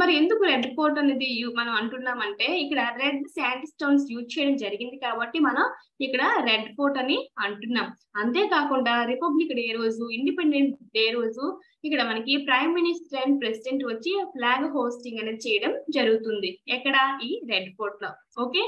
మరి ఎందుకు రెడ్ ఫోర్ట్ అనేది మనం అంటున్నామంటే ఇక్కడ రెడ్ శాండ్ స్టోన్స్ యూజ్ చేయడం జరిగింది కాబట్టి మనం ఇక్కడ రెడ్ ఫోర్ట్ అని అంటున్నాం. అంతేకాకుండా రిపబ్లిక్ డే రోజు, ఇండిపెండెన్స్ డే రోజు ఇక్కడ మనకి ప్రైమ్ మినిస్టర్ అండ్ ప్రెసిడెంట్ వచ్చి ఫ్లాగ్ హోస్టింగ్ అనేది చేయడం జరుగుతుంది. ఎక్కడ? ఈ రెడ్ ఫోర్ట్ లో. ఓకే,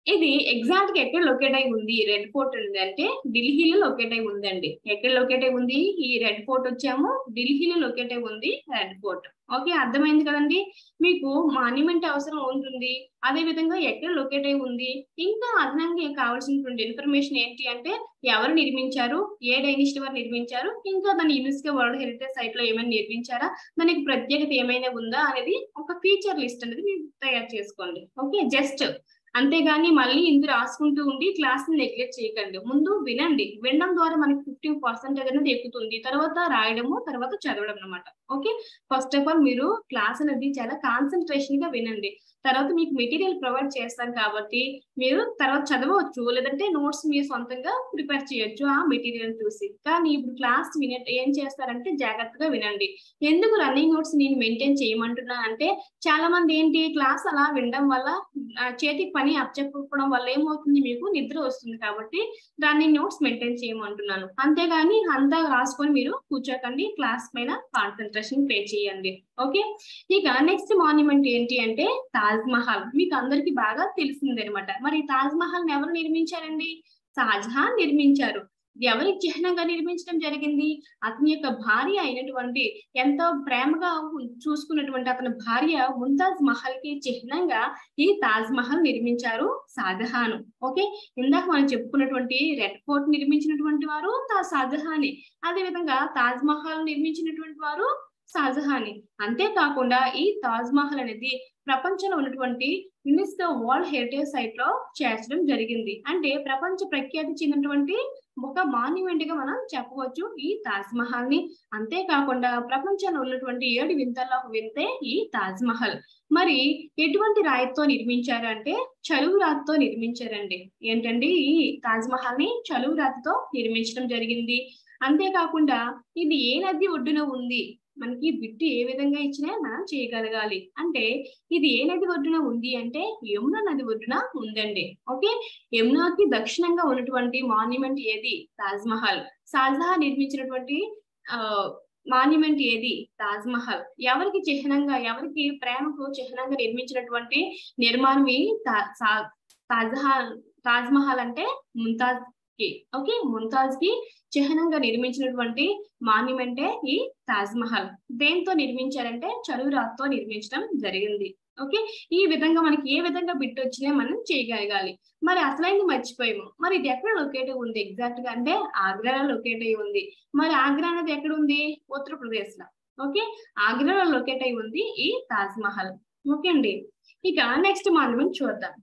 ఇది ఎగ్జాక్ట్ గా ఎక్కడ లొకేట్ అయి ఉంది రెడ్ ఫోర్ట్ అంటే ఢిల్లీలో లొకేట్ అయి ఉందండి. ఎక్కడ లొకేట్ అయి ఉంది? ఈ రెడ్ ఫోర్ట్ వచ్చాము ఢిల్లీలో లొకేట్ అయి ఉంది రెడ్ ఫోర్ట్. ఓకే, అర్థమైంది కదండి. మీకు మాన్యుమెంట్ అవసరం ఉంటుంది, అదే విధంగా ఎక్కడ లొకేట్ అయి ఉంది, ఇంకా అదనంగా కావాల్సినటువంటి ఇన్ఫర్మేషన్ ఏంటి అంటే ఎవరు నిర్మించారు, ఏ డైనిస్టీ వారు నిర్మించారు, ఇంకా దాని యునెస్కో వరల్డ్ హెరిటేజ్ సైట్ లో ఏమైనా నిర్మించారా, దానికి ప్రత్యేకత ఏమైనా ఉందా అనేది ఒక ఫీచర్ లిస్ట్ అనేది మీరు తయారు చేసుకోండి. ఓకే, జస్ట్ అంతేగాని మళ్ళీ ఇందులో రాసుకుంటూ ఉండి క్లాస్ ని నెగ్లెక్ట్ చేయకండి. ముందు వినండి, వినడం ద్వారా మనకి 50% అనేది ఎక్కుతుంది, తర్వాత రాయడము, తర్వాత చదవడం అనమాట. ఓకే, ఫస్ట్ ఆఫ్ ఆల్ మీరు క్లాస్ అనేది చాలా కాన్సన్ట్రేషన్ గా వినండి. తర్వాత మీకు మెటీరియల్ ప్రొవైడ్ చేస్తాను కాబట్టి మీరు తర్వాత చదవచ్చు, లేదంటే నోట్స్ మీరు సొంతంగా ప్రిపేర్ చేయొచ్చు ఆ మెటీరియల్ చూసి. కానీ ఇప్పుడు క్లాస్ ఏం చేస్తారంటే జాగ్రత్తగా వినండి. ఎందుకు రన్నింగ్ నోట్స్ నేను మెయింటైన్ చేయమంటున్నా అంటే చాలా మంది ఏంటి క్లాస్ అలా వినడం వల్ల చేతికి పని అప్పచెప్పడం వల్ల ఏమవుతుంది, మీకు నిద్ర వస్తుంది. కాబట్టి రన్నింగ్ నోట్స్ మెయింటైన్ చేయమంటున్నాను. అంతేగాని అంతా రాసుకొని మీరు కూర్చోకండి, క్లాస్ పైన కాన్సన్ట్రేషన్ పే చేయండి. ఓకే, ఇక నెక్స్ట్ మాన్యుమెంట్ ఏంటి అంటే తాజ్ మహల్. మీకు అందరికి బాగా తెలిసింది అనమాట. మరి తాజ్ మహల్ ని ఎవరు నిర్మించారండి? షాజహాన్ నిర్మించారు. ఎవరికి చిహ్నంగా నిర్మించడం జరిగింది? అతని యొక్క భార్య అయినటువంటి, ఎంతో ప్రేమగా చూసుకున్నటువంటి అతని భార్య ముంతాజ్ మహల్ కి చిహ్నంగా ఈ తాజ్ మహల్ నిర్మించారు షాజహాన్. ఓకే, ఇందాక మనం చెప్పుకున్నటువంటి రెడ్ ఫోర్ట్ నిర్మించినటువంటి వారు షాజహానే, అదే విధంగా తాజ్ మహల్ నిర్మించినటువంటి వారు షాజహాని. అంతేకాకుండా ఈ తాజ్ మహల్ అనేది ప్రపంచంలో ఉన్నటువంటి యునెస్కో వరల్డ్ హెరిటేజ్ సైట్ లో చేర్చడం జరిగింది. అంటే ప్రపంచ ప్రఖ్యాతి చెందినటువంటి ఒక మాన్యుమెంట్ గా మనం చెప్పవచ్చు ఈ తాజ్ మహల్ ని. అంతేకాకుండా ప్రపంచంలో ఉన్నటువంటి 7 వింతల్లో ఒక వింతే ఈ తాజ్ మహల్. మరి ఎటువంటి రాయితో నిర్మించారు అంటే చలువు రాతితో నిర్మించారండి. ఏంటండి, ఈ తాజ్ మహల్ ని చలువు రాతితో నిర్మించడం జరిగింది. అంతేకాకుండా ఇది ఏ నది ఒడ్డున ఉంది, మనకి బిట్టు ఏ విధంగా ఇచ్చినా మనం చేయగలగాలి. అంటే ఇది ఏ నది ఒడ్డున ఉంది అంటే యమునా నది ఒడ్డున ఉందండి. ఓకే, యమునాకి దక్షిణంగా ఉన్నటువంటి మాన్యుమెంట్ ఏది? తాజ్ మహల్. షాజహాన్ నిర్మించినటువంటి మాన్యుమెంట్ ఏది? తాజ్ మహల్. ఎవరికి చిహ్నంగా, ఎవరికి ప్రేమకు చిహ్నంగా నిర్మించినటువంటి నిర్మాణం ఈ తాజ్ మహల్ అంటే ముంతాజ్ కి. ఓకే, ముంతాజ్ కి చిహ్నంగా నిర్మించినటువంటి మాన్యుమెంటే ఈ తాజ్ మహల్. దేంతో నిర్మించారంటే చలువు రాతితో నిర్మించడం జరిగింది. ఓకే, ఈ విధంగా మనకి ఏ విధంగా బిట్ వచ్చినా మనం చేయగలగాలి. మరి అసలైంది మర్చిపోయాము. మరి ఇది ఎక్కడ లొకేట్ ఉంది ఎగ్జాక్ట్ గా అంటే ఆగ్రాలో లొకేట్ అయి ఉంది. మరి ఆగ్రా అనేది ఎక్కడ ఉంది? ఉత్తరప్రదేశ్ లో. ఓకే, ఆగ్రాలో లొకేట్ అయి ఉంది ఈ తాజ్ మహల్. ఓకే అండి, ఇక నెక్స్ట్ మాన్యుమెంట్ చూద్దాం.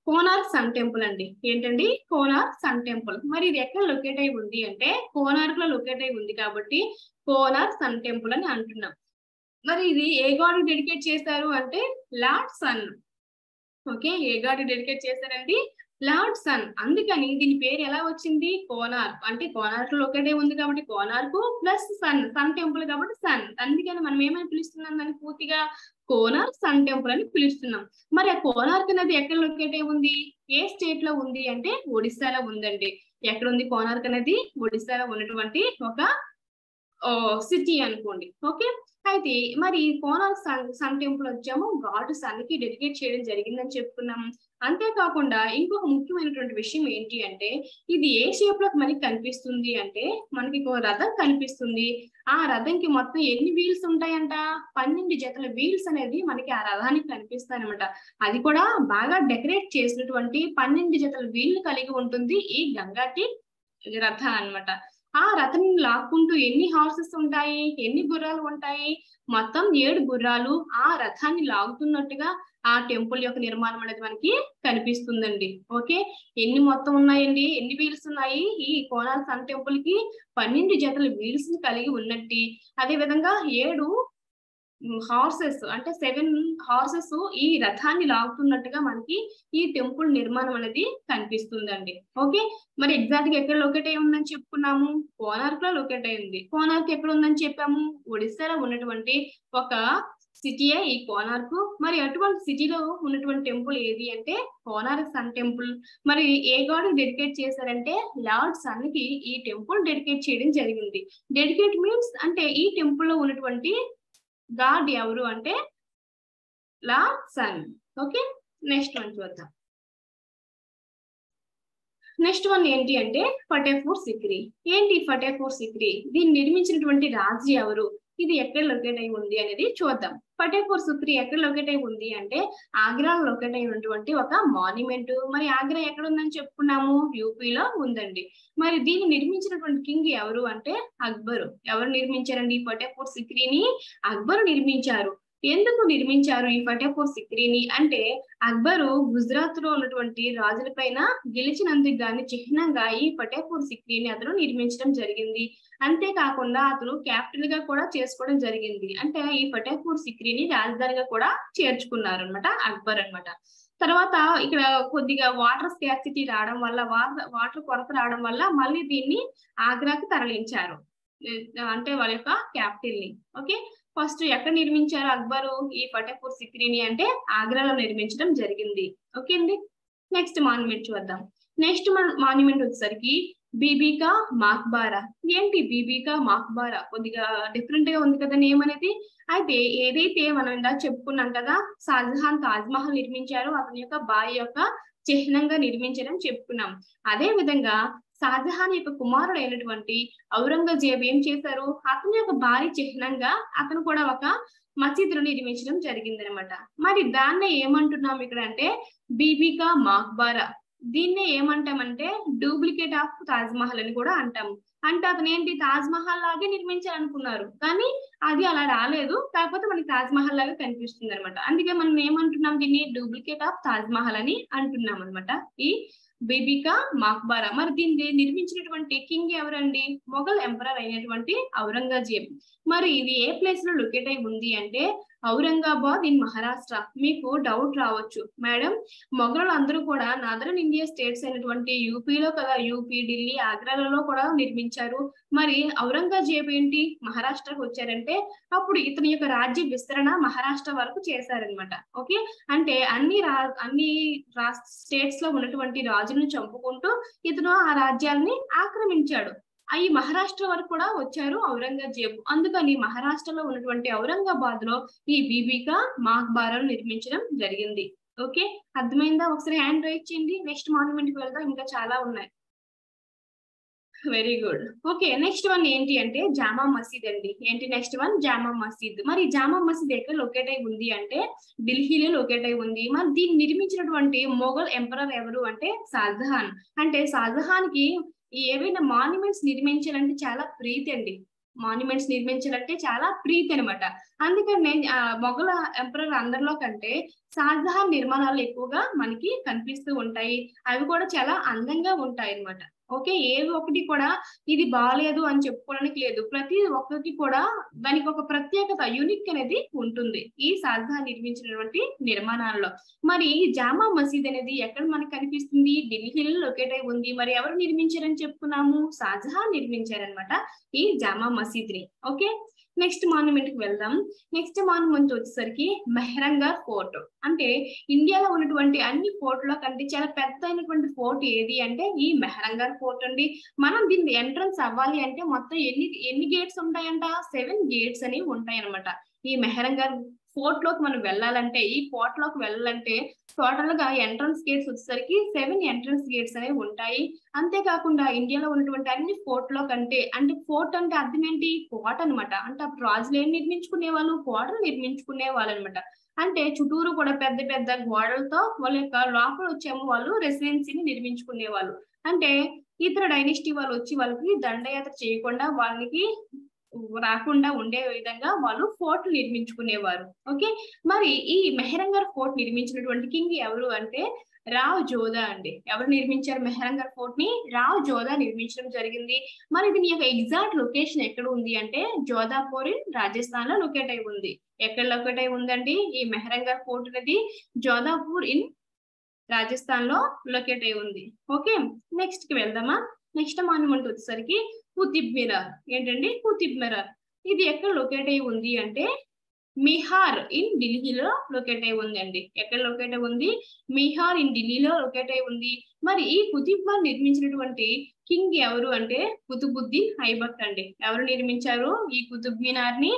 కోనార్క్ సన్ టెంపుల్ అండి. ఏంటండి? Konark sun temple. మరి ఇది ఎక్కడ లొకేట్ అయి ఉంది అంటే కోనార్క్ లో లొకేట్ అయి ఉంది కాబట్టి కోనార్క్ సన్ టెంపుల్ అని అంటున్నాం. మరి ఇది ఏ గాడ్ కి డెడికేట్ చేశారు అంటే లార్డ్ సన్. ఓకే, ఏ గాడ్ కి డెడికేట్ చేశారండి? Lord sun. అందుకని దీని పేరు ఎలా వచ్చింది? కోనార్క్. అంటే కోనార్క్ లొకేట్ అయి ఉంది కాబట్టి Konark plus sun, sun temple కాబట్టి సన్. అందుకని మనం ఏమని పిలుస్తున్నాం దాన్ని పూర్తిగా? కోనార్క్ సన్ టెంపుల్ అని పిలుస్తున్నాం. మరి ఆ కోనార్క్ అనేది ఎక్కడ లొకేట్ అయి ఉంది? ఏ స్టేట్ లో ఉంది అంటే ఒడిస్సాలో ఉందండి. ఎక్కడ ఉంది కోనార్క్ అనేది? ఒడిస్సాలో ఉన్నటువంటి ఒక సిటీ అనుకోండి. ఓకే, అయితే మరి కోనార్క్ సన్ టెంపుల్ వచ్చాము గాడ్ సన్ కి డెడికేట్ చేయడం జరిగిందని చెప్పుకున్నాం. అంతేకాకుండా ఇంకొక ముఖ్యమైనటువంటి విషయం ఏంటి అంటే ఇది ఏ షేప్ లో మనకి కనిపిస్తుంది అంటే మనకి ఒక రథం కనిపిస్తుంది. ఆ రథంకి మొత్తం ఎన్ని వీల్స్ ఉంటాయంట? 12 జతల వీల్స్ అనేది మనకి ఆ రథానికి కనిపిస్తాయి అనమాట. అది కూడా బాగా డెకరేట్ చేసినటువంటి 12 జతల వీళ్ళు కలిగి ఉంటుంది ఈ గంగాటి రథ అన్నమాట. ఆ రథం లాక్కుంటూ ఎన్ని హార్సెస్ ఉంటాయి, ఎన్ని గుర్రాలు ఉంటాయి? మొత్తం 7 గుర్రాలు ఆ రథాన్ని లాగుతున్నట్టుగా ఆ టెంపుల్ యొక్క నిర్మాణం అనేది మనకి కనిపిస్తుందండి. ఓకే, ఎన్ని మొత్తం ఉన్నాయండి, ఎన్ని వీల్స్ ఉన్నాయి? ఈ కోనార్క్ సన్ టెంపుల్ కి 12 జతల వీల్స్ కలిగి ఉన్నట్టు, అదే విధంగా 7 హార్సెస్ అంటే 7 హార్సెస్ ఈ రథాన్ని లాగుతున్నట్టుగా మనకి ఈ టెంపుల్ నిర్మాణం అనేది కనిపిస్తుందండి. ఓకే, మరి ఎగ్జాక్ట్ గా ఎక్కడ లొకేట్ అయి ఉందని చెప్పుకున్నాము, కోనార్క్ లో లొకేట్ అయి ఉంది. కోనార్క్ ఎక్కడ ఉందని చెప్పాము, ఒడిస్సాలో ఉన్నటువంటి ఒక సిటీయే ఈ కోనార్క్. మరి అటువంటి సిటీలో ఉన్నటువంటి టెంపుల్ ఏది అంటే కోనార్క్ సన్ టెంపుల్. మరి ఏ గాడ్ డెడికేట్ చేశారంటే లార్డ్ సన్ కి ఈ టెంపుల్ డెడికేట్ చేయడం జరిగింది. డెడికేట్ మీన్స్ అంటే ఈ టెంపుల్ లో ఉన్నటువంటి గాడ్ ఎవరు అంటే Lord sun. Okay, next one చూద్దాం. నెక్స్ట్ వన్ ఏంటి అంటే ఫతేపూర్ సిక్రీ. ఏంటి ఫతేపూర్ సిక్రీ, దీన్ని నిర్మించినటువంటి రాజు ఎవరు, ఇది ఎక్కడ లొకేట్ అయి ఉంది అనేది చూద్దాం. ఫతేపూర్ సిక్రీ ఎక్కడ లొకేట్ అయి ఉంది అంటే ఆగ్రాలో లొకేట్ అయి ఉన్నటువంటి ఒక మాన్యుమెంట్. మరి ఆగ్రా ఎక్కడ ఉందని చెప్పుకున్నాము, యూపీలో ఉందండి. మరి దీన్ని నిర్మించినటువంటి కింగ్ ఎవరు అంటే అక్బరు. ఎవరు నిర్మించారండి ఈ ఫతేపూర్ సిక్రీని? అక్బరు నిర్మించారు. ఎందుకు నిర్మించారు ఈ ఫతేపూర్ సిక్రీని అంటే అక్బరు గుజరాత్ లో ఉన్నటువంటి రాజుల పైన గెలిచినందుకు గాని చిహ్నంగా ఈ ఫతేపూర్ సిక్రీని అతను నిర్మించడం జరిగింది. అంతేకాకుండా అతను క్యాపిటల్ గా కూడా చేసుకోవడం జరిగింది. అంటే ఈ ఫతేపూర్ సిక్రీని రాజధానిగా కూడా చేర్చుకున్నారు అనమాట అక్బర్ అనమాట. తర్వాత ఇక్కడ కొద్దిగా వాటర్ స్కార్సిటీ రావడం వల్ల, వాటర్ కొరత రావడం వల్ల మళ్ళీ దీన్ని ఆగ్రాకి తరలించారు, అంటే వాళ్ళ యొక్క క్యాపిటల్ ని. ఓకే, ఫస్ట్ ఎక్కడ నిర్మించారు అక్బరు ఈ ఫతేపూర్ సిక్రీని అంటే ఆగ్రాలో నిర్మించడం జరిగింది. ఓకే అండి, నెక్స్ట్ మాన్యుమెంట్ చూద్దాం. నెక్స్ట్ మాన్యుమెంట్ వచ్చేసరికి బీబీకా మక్బారా. ఏంటి బీబీకా మక్బారా, కొద్దిగా డిఫరెంట్ గా ఉంది కదా నేమ్ అనేది. అయితే ఏదైతే మనం ఇందాక చెప్పుకున్నాం కదా షాజహాన్ తాజ్ మహల్ నిర్మించారో అతని యొక్క భార్య యొక్క చిహ్నంగా నిర్మించడం చెప్పుకున్నాం. అదే విధంగా షాజహాన్ యొక్క కుమారుడు అయినటువంటి ఔరంగజేబు ఏం చేశారు, అతని యొక్క భార్య చిహ్నంగా అతను కూడా ఒక మసీదును నిర్మించడం జరిగింది అనమాట. మరి దాన్నే ఏమంటున్నాం ఇక్కడ అంటే బీబీకా మక్బారా. దీన్నే ఏమంటామంటే డూప్లికేట్ ఆఫ్ తాజ్ మహల్ అని కూడా అంటాము. అంటే అతను ఏంటి తాజ్ మహల్ లాగే నిర్మించాలనుకున్నారు కానీ అది అలా రాలేదు, కాకపోతే మనకి తాజ్ మహల్ లాగా కనిపిస్తుంది అనమాట. అందుకే మనం ఏమంటున్నాం, దీన్ని డూప్లికేట్ ఆఫ్ తాజ్ మహల్ అని అంటున్నాం అనమాట ఈ బీబీకా మక్బారా. మరి దీన్ని నిర్మించినటువంటి కింగ్ ఎవరండి, మొఘల్ ఎంపరర్ అయినటువంటి ఔరంగజేబ్. మరి ఇది ఏ ప్లేస్ లో లొకేట్ అయి ఉంది అంటే ఔరంగాబాద్ ఇన్ మహారాష్ట్ర. మీకు డౌట్ రావచ్చు, మేడం మొఘలు అందరూ కూడా నాదరన్ ఇండియా స్టేట్స్ అయినటువంటి యూపీలో కదా, యూపీ, ఢిల్లీ, ఆగ్రాలలో కూడా నిర్మించారు, మరి ఔరంగజేబ్ ఏంటి మహారాష్ట్రకు వచ్చారంటే అప్పుడు ఇతని యొక్క రాజ్య విస్తరణ మహారాష్ట్ర వరకు చేశారనమాట. ఓకే, అంటే అన్ని స్టేట్స్ లో ఉన్నటువంటి రాజులను చంపుకుంటూ ఇతను ఆ రాజ్యాన్ని ఆక్రమించాడు. ఈ మహారాష్ట్ర వరకు కూడా వచ్చారు ఔరంగజేబు. అందుకని మహారాష్ట్రలో ఉన్నటువంటి ఔరంగాబాద్ లో ఈ బీబీకా మక్బారాను నిర్మించడం జరిగింది. ఓకే, అర్థమైందా? ఒకసారి హ్యాండ్ రైజ్ చేయండి. నెక్స్ట్ మాన్యుమెంట్ కి వెళ్దాం, ఇంకా చాలా ఉన్నాయి. Very good. Okay, next one ఏంటి అంటే జామా మసీద్ అండి. ఏంటి నెక్స్ట్ వన్? జామా మసీద్. మరి జామా మసీద్ ఎక్కడ లొకేట్ అయి ఉంది అంటే ఢిల్లీలో లొకేట్ అయి ఉంది. మరి దీన్ని నిర్మించినటువంటి మొఘల్ ఎంపరర్ ఎవరు అంటే షాజహాన్. అంటే షాజహాన్ కి ఏవైనా మాన్యుమెంట్స్ నిర్మించాలంటే చాలా ప్రీతి అండి. మాన్యుమెంట్స్ నిర్మించాలంటే చాలా ప్రీతి అనమాట. అందుకని మొఘల్ ఎంపరర్ అందరిలో కంటే షాజహాన్ నిర్మాణాలు ఎక్కువగా మనకి కనిపిస్తూ ఉంటాయి. అవి కూడా చాలా అందంగా ఉంటాయి అనమాట. ఓకే, ఏ ఒకటి కూడా ఇది బాగాలేదు అని చెప్పుకోవడానికి లేదు. ప్రతి ఒక్కరికి కూడా దానికి ఒక ప్రత్యేకత, యూనిక్ అనేది ఉంటుంది ఈ షాజహాన్ నిర్మించినటువంటి నిర్మాణాల్లో. మరి ఈ జామా మసీద్ అనేది ఎక్కడ మనకు కనిపిస్తుంది? ఢిల్లీలో లొకేట్ అయి ఉంది. మరి ఎవరు నిర్మించారని చెప్పుకున్నాము? షాజహాన్ నిర్మించారనమాట ఈ జామా మసీద్ ని. ఓకే, నెక్స్ట్ మాన్యుమెంట్ కి వెళ్దాం. నెక్స్ట్ మాన్యుమెంట్ వచ్చేసరికి మెహ్రంగర్ ఫోర్ట్. అంటే ఇండియాలో ఉన్నటువంటి అన్ని ఫోర్ట్ లో కంటే చాలా పెద్ద అయినటువంటి ఫోర్ట్ ఏది అంటే ఈ మెహ్రంగర్ ఫోర్ట్ అండి. మనం దీన్ని ఎంట్రన్స్ అవ్వాలి అంటే మొత్తం ఎన్ని గేట్స్ ఉంటాయంట? 7 గేట్స్ అని ఉంటాయి అనమాట. ఈ మెహ్రంగర్ ఫోర్ట్ లోకి మనం వెళ్ళాలంటే, ఈ ఫోర్ట్ లోకి వెళ్ళాలంటే టోటల్ గా ఎంట్రన్స్ గేట్స్ వచ్చేసరికి 7 ఎంట్రన్స్ గేట్స్ అనేవి ఉంటాయి. అంతేకాకుండా ఇండియాలో ఉన్నటువంటి అన్ని ఫోర్ట్ లో కంటే, అంటే ఫోర్ట్ అంటే అర్థం ఏంటి? కోట అనమాట. అంటే అప్పుడు రాజులు ఏం నిర్మించుకునే వాళ్ళు? కోటలు నిర్మించుకునే వాళ్ళు అనమాట. అంటే చుట్టూరు కూడా పెద్ద పెద్ద గోడలతో వాళ్ళ యొక్క లోపల వచ్చేమో వాళ్ళు రెసిడెన్సీని నిర్మించుకునే వాళ్ళు. అంటే ఇతర డైనెస్టీ వాళ్ళు వచ్చి వాళ్ళకి దండయాత్ర చేయకుండా వాళ్ళకి రాకుండా ఉండే విధంగా వాళ్ళు ఫోర్ట్ నిర్మించుకునేవారు. ఓకే, మరి ఈ మెహ్రంగర్ ఫోర్ట్ నిర్మించినటువంటి కింగ్ ఎవరు అంటే రావ్ జోదా అండి. ఎవరు నిర్మించారు మెహరంగర్ ఫోర్ట్ ని? రావ్ జోదా నిర్మించడం జరిగింది. మరి దీని యొక్క ఎగ్జాక్ట్ లొకేషన్ ఎక్కడ ఉంది అంటే జోధాపూర్ ఇన్ రాజస్థాన్ లో లొకేట్ అయి ఉంది. ఎక్కడ లొకేట్ అయి ఉందండి ఈ మెహరంగర్ ఫోర్ట్ అనేది? జోధాపూర్ ఇన్ రాజస్థాన్ లో లొకేట్ అయి ఉంది. ఓకే, నెక్స్ట్ కి వెళ్దామా? నెక్స్ట్ మాన్యుమెంట్ వచ్చేసరికి కుతుబ్ మినార్. ఏంటండి కుతుబ్ మినార్? ఇది ఎక్కడ లొకేట్ అయి ఉంది అంటే మిహార్ ఇన్ ఢిల్లీలో లొకేట్ అయి ఉందండి. ఎక్కడ లొకేట్ అయి ఉంది? మిహార్ ఇన్ ఢిల్లీలో లొకేట్ అయి ఉంది. మరి ఈ కుతుబ్ మినార్ నిర్మించినటువంటి కింగ్ ఎవరు అంటే కుతుబుద్దీన్ ఐబక్ అండి. ఎవరు నిర్మించారు ఈ కుతుబ్ మినార్ ని?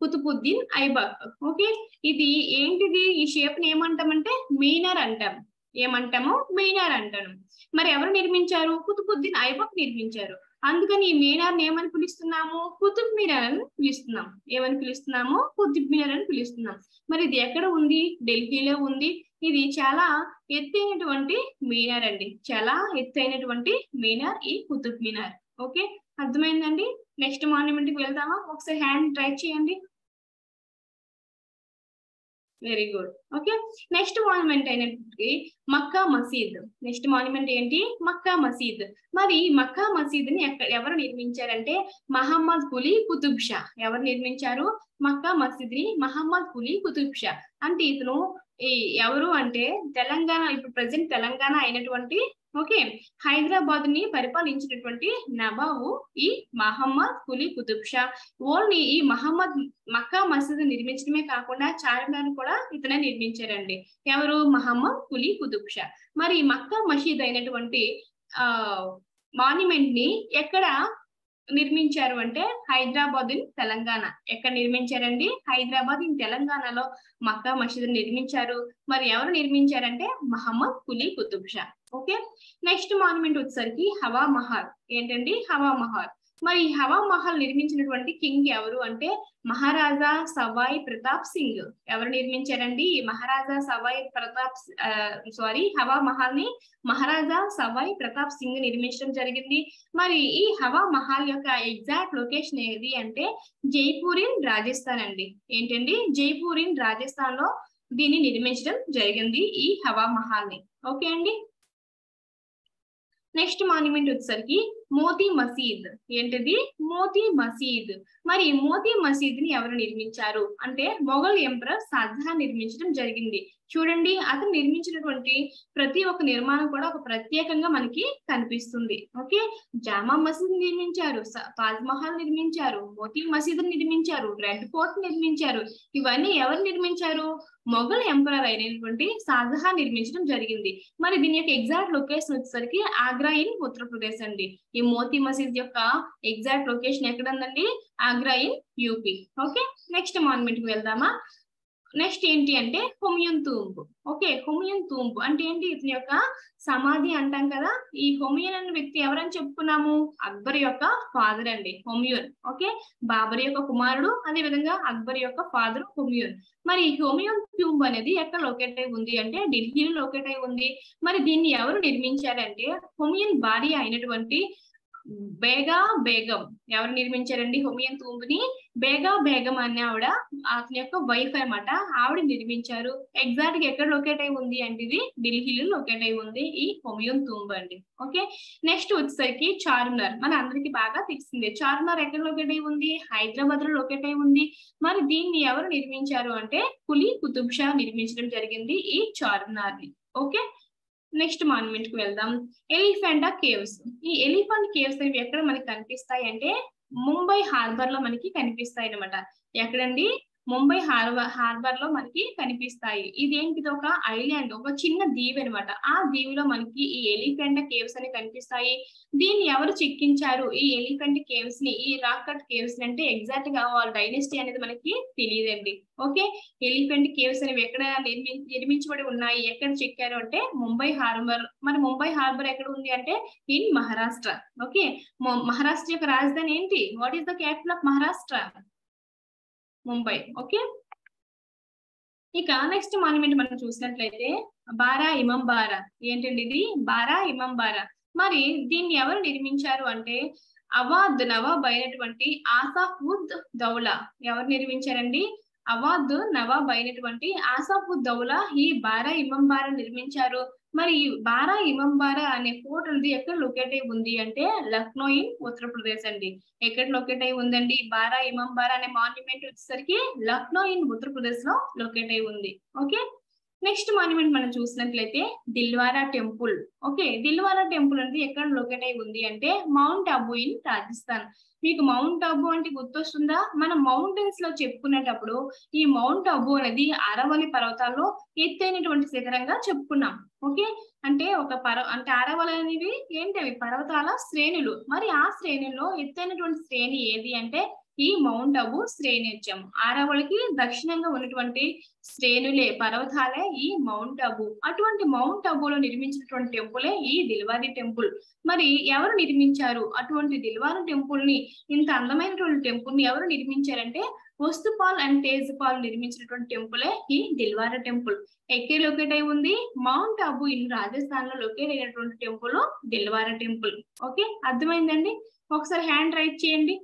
కుతుబుద్దీన్ ఐబక్. ఓకే, ఇది ఏంటిది? ఈ షేప్ ని ఏమంటామంటే మీనార్ అంటాం. ఏమంటాము? మీనార్ అంటాను. మరి ఎవరు నిర్మించారు? కుతుబుద్దీన్ ఐబక్ నిర్మించారు. అందుకని ఈ మీనార్ ఏమని పిలుస్తున్నాము? కుతుబ్ మినార్ అని పిలుస్తున్నాం. ఏమని పిలుస్తున్నాము? కుతుబ్ మినార్ అని పిలుస్తున్నాం. మరి ఇది ఎక్కడ ఉంది? ఢిల్లీలో ఉంది. ఇది చాలా ఎత్తైనటువంటి మీనార్ అండి. చాలా ఎత్తైనటువంటి మీనార్ ఈ కుతుబ్ మినార్. ఓకే, అర్థమైందండి? నెక్స్ట్ మాన్యుమెంట్ కి వెళ్తామా? ఒకసారి హ్యాండ్ ట్రై చేయండి. Very good. Okay, next monument అయినటువంటి మక్కా మసీద్. నెక్స్ట్ మాన్యుమెంట్ ఏంటి? మక్కా మసీద్. మరి మక్కా మసీద్ ని ఎవరు నిర్మించారంటే మహమ్మద్ కులీ కుతుబ్ షా. ఎవరు నిర్మించారు మక్కా మసీద్ ని? మహమ్మద్ కులీ కుతుబ్ షా. అంటే ఇతను ఎవరు అంటే తెలంగాణ, ఇప్పుడు ప్రజెంట్ తెలంగాణ అయినటువంటి ఓకే హైదరాబాద్ ని పరిపాలించినటువంటి నవాబు ఈ మహమ్మద్ కులీ కుతుబ్ షా. ఓన్లీ ఈ మహమ్మద్ మక్కా మసీద్ నిర్మించడమే కాకుండా చార్మినార్ కూడా ఇతనే నిర్మించారండి. ఎవరు? మహమ్మద్ కులీ కుతుబ్ షా. మరి మక్కా మసీద్ అయినటువంటి మాన్యుమెంట్ ని ఎక్కడ నిర్మించారు అంటే హైదరాబాద్ ఇన్ తెలంగాణ. ఎక్కడ నిర్మించారండి? హైదరాబాద్ ఇన్ తెలంగాణలో మక్కా మసీద్ నిర్మించారు. మరి ఎవరు నిర్మించారంటే Mohammed Quli Qutub Shah. Okay, next monument వచ్చేసరికి హవా మహల్. ఏంటండి? హవా మహల్. మరి హవా మహల్ నిర్మించినటువంటి కింగ్ ఎవరు అంటే మహారాజా సవాయ్ ప్రతాప్ సింగ్. ఎవరు నిర్మించారండి మహారాజా సవాయ్ ప్రతాప్ హవా మహల్ ని మహారాజా సవాయ్ ప్రతాప్ సింగ్ నిర్మించడం జరిగింది. మరి ఈ హవా మహల్ యొక్క ఎగ్జాక్ట్ లొకేషన్ ఏది అంటే జైపూర్ ఇన్ రాజస్థాన్ అండి. ఏంటండి? జైపూర్ ఇన్ రాజస్థాన్ లో దీన్ని నిర్మించడం జరిగింది ఈ హవా మహల్ ని. ఓకే అండి, నెక్స్ట్ మాన్యుమెంట్ వచ్చేసరికి మోతీ మసీద్. ఏంటిది? మోతీ మసీద్. మరి మోతీ మసీద్ ని ఎవరు నిర్మించారు అంటే మొఘల్ ఎంపరర్ షాజహాన్ నిర్మించడం జరిగింది. చూడండి, అతను నిర్మించినటువంటి ప్రతి ఒక్క నిర్మాణం కూడా ఒక ప్రత్యేకంగా మనకి కనిపిస్తుంది. ఓకే, జామా మసీద్ నిర్మించారు, తాజ్ మహల్ నిర్మించారు, మోతీ మసీద్ నిర్మించారు, రెడ్ ఫోర్ట్ నిర్మించారు. ఇవన్నీ ఎవరు నిర్మించారు? మొఘల్ ఎంపరర్ అయినటువంటి షాజహాన్ నిర్మించడం జరిగింది. మరి దీని యొక్క ఎగ్జాక్ట్ లొకేషన్ వచ్చేసరికి ఆగ్రా ఇన్ ఉత్తరప్రదేశ్ అండి. ఈ మోతీ మసీద్ యొక్క ఎగ్జాక్ట్ లొకేషన్ ఎక్కడ ఉందండి? Agra in UP. Okay, next monument కి వెళ్దామా? నెక్స్ట్ ఏంటి అంటే హుమయూన్ తూంబ్. ఓకే, హుమయూన్ తూంబ్ అంటే ఏంటి? ఇతని యొక్క సమాధి అంటాం కదా. ఈ హుమయూన్ అనే వ్యక్తి ఎవరని చెప్పుకున్నాము? అక్బర్ యొక్క ఫాదర్ అండి హుమయూన్. ఓకే, బాబర్ యొక్క కుమారుడు, అదే విధంగా అక్బర్ యొక్క ఫాదర్ హుమయూన్. మరి హుమయూన్ తూంబ్ అనేది ఎక్కడ లొకేట్ అయి ఉంది అంటే ఢిల్లీలో లొకేట్ అయి ఉంది. మరి దీన్ని ఎవరు నిర్మించారంటే హుమయూన్ భార్య అయినటువంటి బేగా బేగం. ఎవరు నిర్మించారండి హుమయూన్ తూంబ్ ని? బేగా బేగం అనే ఆవిడ, అతని యొక్క వైఫ్ అన్నమాట, ఆవిడ నిర్మించారు. ఎగ్జాక్ట్ గా ఎక్కడ లొకేట్ అయి ఉంది అంటే ఇది ఢిల్లీలో లొకేట్ అయి ఉంది ఈ హుమయూన్ తూంబ్ అండి. ఓకే, నెక్స్ట్ వచ్చేసరికి చార్మినార్. మన అందరికి బాగా తెలిసిందే. చార్మినార్ ఎక్కడ లొకేట్ అయి ఉంది? హైదరాబాద్ లో లొకేట్ అయి ఉంది. మరి దీన్ని ఎవరు నిర్మించారు అంటే కులీ కుతుబ్ షా నిర్మించడం జరిగింది ఈ చార్మినార్ ని. ఓకే, నెక్స్ట్ మాన్యుమెంట్ కి వెళ్దాం. ఎలిఫెంటా కేవ్స్. ఈ ఎలిఫెంట్ కేవ్స్ అనేవి ఎక్కడ మనకి కనిపిస్తాయి అంటే ముంబై హార్బర్ లో మనకి కనిపిస్తాయి అన్నమాట. ఎక్కడండి? ముంబై హార్బర్ లో మనకి కనిపిస్తాయి. ఇది ఏంటిది? ఒక ఐలాండ్, ఒక చిన్న దీవి అనమాట. ఆ దీవిలో మనకి ఈ ఎలిఫెంట్ కేవ్స్ అని కనిపిస్తాయి. దీన్ని ఎవరు చెక్కించారు ఈ ఎలిఫెంట్ కేవ్స్ ని? ఈ రాక్ కట్ కేవ్స్ ని అంటే ఎగ్జాక్ట్ గా వాళ్ళ డైనెస్టీ అనేది మనకి తెలియదండి. ఓకే, ఎలిఫెంట్ కేవ్స్ అనేవి ఎక్కడ నిర్మించబడి ఉన్నాయి, ఎక్కడ చెక్కారు అంటే ముంబై హార్బర్. మరి ముంబై హార్బర్ ఎక్కడ ఉంది అంటే ఇన్ మహారాష్ట్ర. ఓకే, మహారాష్ట్ర యొక్క రాజధాని ఏంటి? What is the capital of Maharashtra? Mumbai. Okay, ఇక నెక్స్ట్ మాన్యుమెంట్ మనం చూసినట్లయితే బారా ఇమాం బారా. ఏంటండి ఇది? బారా ఇమాం బారా. మరి దీన్ని ఎవరు నిర్మించారు అంటే అవాద్ నవాబ్ అయినటువంటి ఆసాఫ్ ఉద్ దౌలా. ఎవరు నిర్మించారండి? అవాద్ నవాబ్ అయినటువంటి ఆసాఫ్ ఉద్ దౌలా ఈ బారా ఇమాం బారా నిర్మించారు. మరి బారా ఇమాం బారా అనే ఫోర్ట్ అనేది ఎక్కడ లొకేట్ అయి ఉంది అంటే లక్నో ఇన్ ఉత్తరప్రదేశ్ అండి. ఎక్కడ లొకేట్ అయి ఉందండి బారా ఇమాం బారా అనే మాన్యుమెంట్ వచ్చేసరికి లక్నో ఇన్ ఉత్తరప్రదేశ్ లో లొకేట్ అయి ఉంది. ఓకే, నెక్స్ట్ మాన్యుమెంట్ మనం చూసినట్లయితే Dilwara temple. Okay, Dilwara temple అనేది ఎక్కడ లొకేట్ అయి ఉంది అంటే మౌంట్ అబూ ఇన్ రాజస్థాన్. మీకు మౌంట్ అబూ అంటే గుర్తొస్తుందా? మనం మౌంటైన్స్ లో చెప్పుకునేటప్పుడు ఈ మౌంట్ అబూ అనేది అరవలి పర్వతాల్లో ఎత్తైనటువంటి శిఖరంగా చెప్పుకున్నాం. ఓకే, అంటే అరవలి అనేవి ఏంటవి పర్వతాల శ్రేణులు. మరి ఆ శ్రేణుల్లో ఎత్తైనటువంటి శ్రేణి ఏది అంటే ఈ మౌంట్ అబూ శ్రేణి వచ్చాము. అరవలికి దక్షిణంగా ఉన్నటువంటి శ్రేణులే పర్వతాలే ఈ మౌంట్ అబూ. అటువంటి మౌంట్ అబూలో నిర్మించినటువంటి టెంపులే ఈ దిల్వారీ టెంపుల్. మరి ఎవరు నిర్మించారు అటువంటి దిల్వారీ టెంపుల్ ని? ఇంత అందమైనటువంటి టెంపుల్ ని ఎవరు నిర్మించారంటే వస్తుపాల్ అండ్ తేజ్పాల్ నిర్మించినటువంటి టెంపులే ఈ దిల్వారా టెంపుల్. ఎక్కడ లొకేట్ అయి ఉంది? మౌంట్ అబూ ఇన్ రాజస్థాన్ లో లొకేట్ అయినటువంటి టెంపుల్ దిల్వారా టెంపుల్. ఓకే, అర్థమైందండి? ఒకసారి హ్యాండ్ రైట్ చేయండి.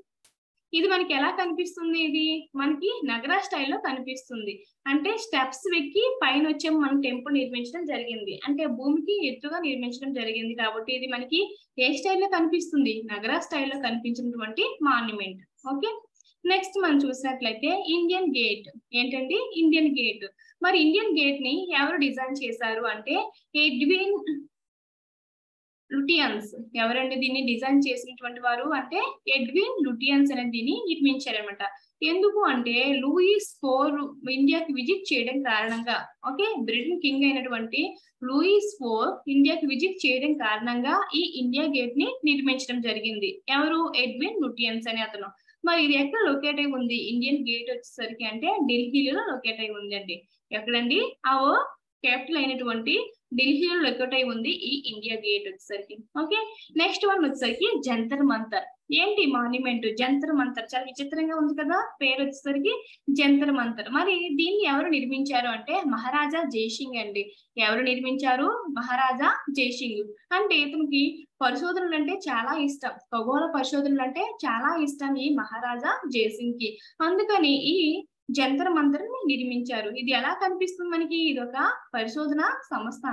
ఇది మనకి ఎలా కనిపిస్తుంది? ఇది మనకి నగర స్టైల్లో కనిపిస్తుంది. అంటే స్టెప్స్ వెక్కి పైన వచ్చే మనం టెంపుల్ నిర్మించడం జరిగింది. అంటే భూమికి ఎత్తుగా నిర్మించడం జరిగింది కాబట్టి ఇది మనకి ఏ స్టైల్లో కనిపిస్తుంది? నగర స్టైల్లో కనిపించినటువంటి మాన్యుమెంట్. ఓకే, నెక్స్ట్ మనం చూసినట్లయితే ఇండియన్ గేట్. ఏంటండి ఇండియన్ గేట్? మరి ఇండియన్ గేట్ ని ఎవరు డిజైన్ చేశారు అంటే ఎడ్విన్ లుటియన్స్. ఎవరండి దీన్ని డిజైన్ చేసినటువంటి వారు అంటే ఎడ్విన్ లుటియన్స్ అనేది దీన్ని నిర్మించారనమాట. ఎందుకు అంటే లూయిస్ IV ఇండియాకి విజిట్ చేయడం కారణంగా, ఓకే, బ్రిటన్ కింగ్ అయినటువంటి లూయిస్ IV ఇండియాకి విజిట్ చేయడం కారణంగా ఈ ఇండియా గేట్ ని నిర్మించడం జరిగింది. ఎవరు? ఎడ్విన్ లుటియన్స్ అనే అతను. మరి ఇది ఎక్కడ లొకేట్ అయి ఉంది? ఇండియన్ గేట్ వచ్చేసరికి అంటే ఢిల్లీలో లొకేట్ అయి ఉందండి. ఎక్కడండి? అవర్ క్యాపిటల్ అయినటువంటి ఢిల్లీలో లొకేట్ అయి ఉంది ఈ ఇండియా గేట్ వచ్చేసరికి. ఓకే, నెక్స్ట్ వన్ వచ్చేసరికి జంతర్ మంతర్. ఏంటి మాన్యుమెంట్? జంతర్ మంతర్. చాలా విచిత్రంగా ఉంది కదా పేరు వచ్చేసరికి జంతర్ మంతర్. మరి దీన్ని ఎవరు నిర్మించారు అంటే మహారాజా జయసింగ్ అండి. ఎవరు నిర్మించారు? మహారాజా జయసింగ్. అంటే ఇతనికి పరిశోధనలు అంటే చాలా ఇష్టం, ఖగోళ పరిశోధనలు అంటే చాలా ఇష్టం ఈ మహారాజా జయసింగ్ కి. అందుకని ఈ జంతర్ మంతర్ ని నిర్మించారు. ఇది ఎలా కనిపిస్తుంది మనకి? ఇది ఒక పరిశోధన సంస్థ.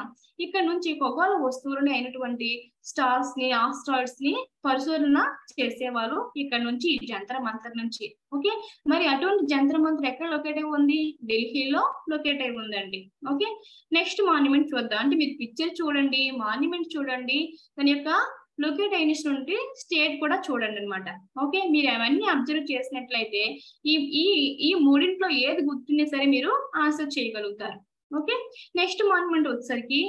ఇక్కడ నుంచి ఖగోళ వస్తువులని అయినటువంటి స్టార్స్ ని ఆస్ట్రాయిడ్స్ ని పరిశోధన చేసేవాళ్ళు ఇక్కడ నుంచి జంతర్ మంతర్ నుంచి. ఓకే, మరి అటువంటి జంతర్ మంతర్ ఎక్కడ లొకేట్ అయి ఉంది? ఢిల్లీలో లొకేట్ అయి ఉందండి. ఓకే, నెక్స్ట్ మాన్యుమెంట్ చూద్దాం. అంటే మీరు పిక్చర్ చూడండి, మాన్యుమెంట్ చూడండి, దాని యొక్క లొకేట్ అయినటువంటి స్టేట్ కూడా చూడండి అనమాట. ఓకే, మీరు అవన్నీ అబ్జర్వ్ చేసినట్లయితే ఈ ఈ ఈ మూడింట్లో ఏది గుర్తున్నా సరే మీరు ఆన్సర్ చేయగలుగుతారు. ఓకే, నెక్స్ట్ మాన్యుమెంట్ వచ్చేసరికి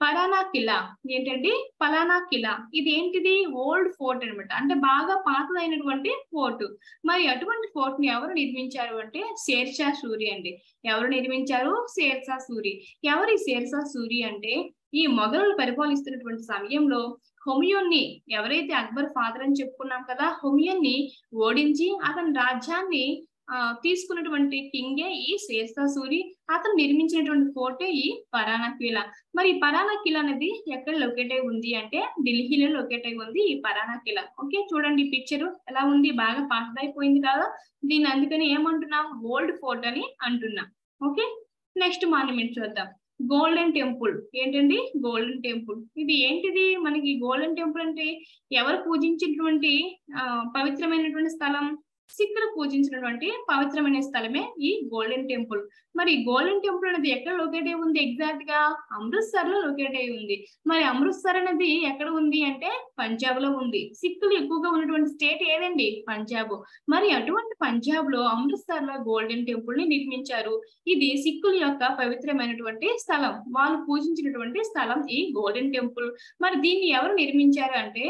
పలానా కిలా. ఏంటండి పలానా కిలా? ఇది ఏంటిది? ఓల్డ్ ఫోర్ట్ అనమాట. అంటే బాగా పాతదైనటువంటి ఫోర్ట్. మరి అటువంటి ఫోర్ట్ ని ఎవరు నిర్మించారు అంటే షేర్షా సూరి అండి. ఎవరు నిర్మించారు? షేర్షా సూరి. ఎవరి షేర్షా సూరి అంటే ఈ మొఘలులు పరిపాలిస్తున్నటువంటి సమయంలో హుమయూన్ ని, ఎవరైతే అక్బర్ ఫాదర్ అని చెప్పుకున్నాం కదా, హుమయూన్ ని ఓడించి అతని రాజ్యాన్ని తీసుకున్నటువంటి కింగే ఈ షేర్షా సూరి. అతను నిర్మించినటువంటి ఫోర్టే ఈ పరానా కిలా. మరి ఈ పరానా కిలా అనేది ఎక్కడ లొకేట్ అయి ఉంది అంటే ఢిల్లీలో లొకేట్ అయి ఉంది ఈ పరానా కిలా. ఓకే, చూడండి పిక్చర్ ఎలా ఉంది? బాగా పాతదైపోయింది కదా, దీన్ని అందుకని ఏమంటున్నాం? ఓల్డ్ ఫోర్ట్ అని అంటున్నాం. ఓకే, నెక్స్ట్ మాన్యుమెంట్ చూద్దాం. Golden temple. ఏంటండి గోల్డెన్ టెంపుల్? ఇది ఏంటిది? మనకి గోల్డెన్ టెంపుల్ అంటే ఎవరు పూజించినటువంటి పవిత్రమైనటువంటి స్థలం? సిక్కులు పూజించినటువంటి పవిత్రమైన స్థలమే ఈ గోల్డెన్ టెంపుల్. మరి గోల్డెన్ టెంపుల్ అనేది ఎక్కడ లొకేట్ అయి ఉంది? ఎగ్జాక్ట్ గా అమృత్సర్ లో లొకేట్ అయి ఉంది. మరి అమృత్సర్ అనేది ఎక్కడ ఉంది అంటే పంజాబ్ లో ఉంది. సిక్కులు ఎక్కువగా ఉన్నటువంటి స్టేట్ ఏదండి? పంజాబ్. మరి అటువంటి పంజాబ్ లో అమృత్సర్ లో గోల్డెన్ టెంపుల్ ని నిర్మించారు. ఇది సిక్కుల యొక్క పవిత్రమైనటువంటి స్థలం, వాళ్ళు పూజించినటువంటి స్థలం ఈ గోల్డెన్ టెంపుల్. మరి దీన్ని ఎవరు నిర్మించారు అంటే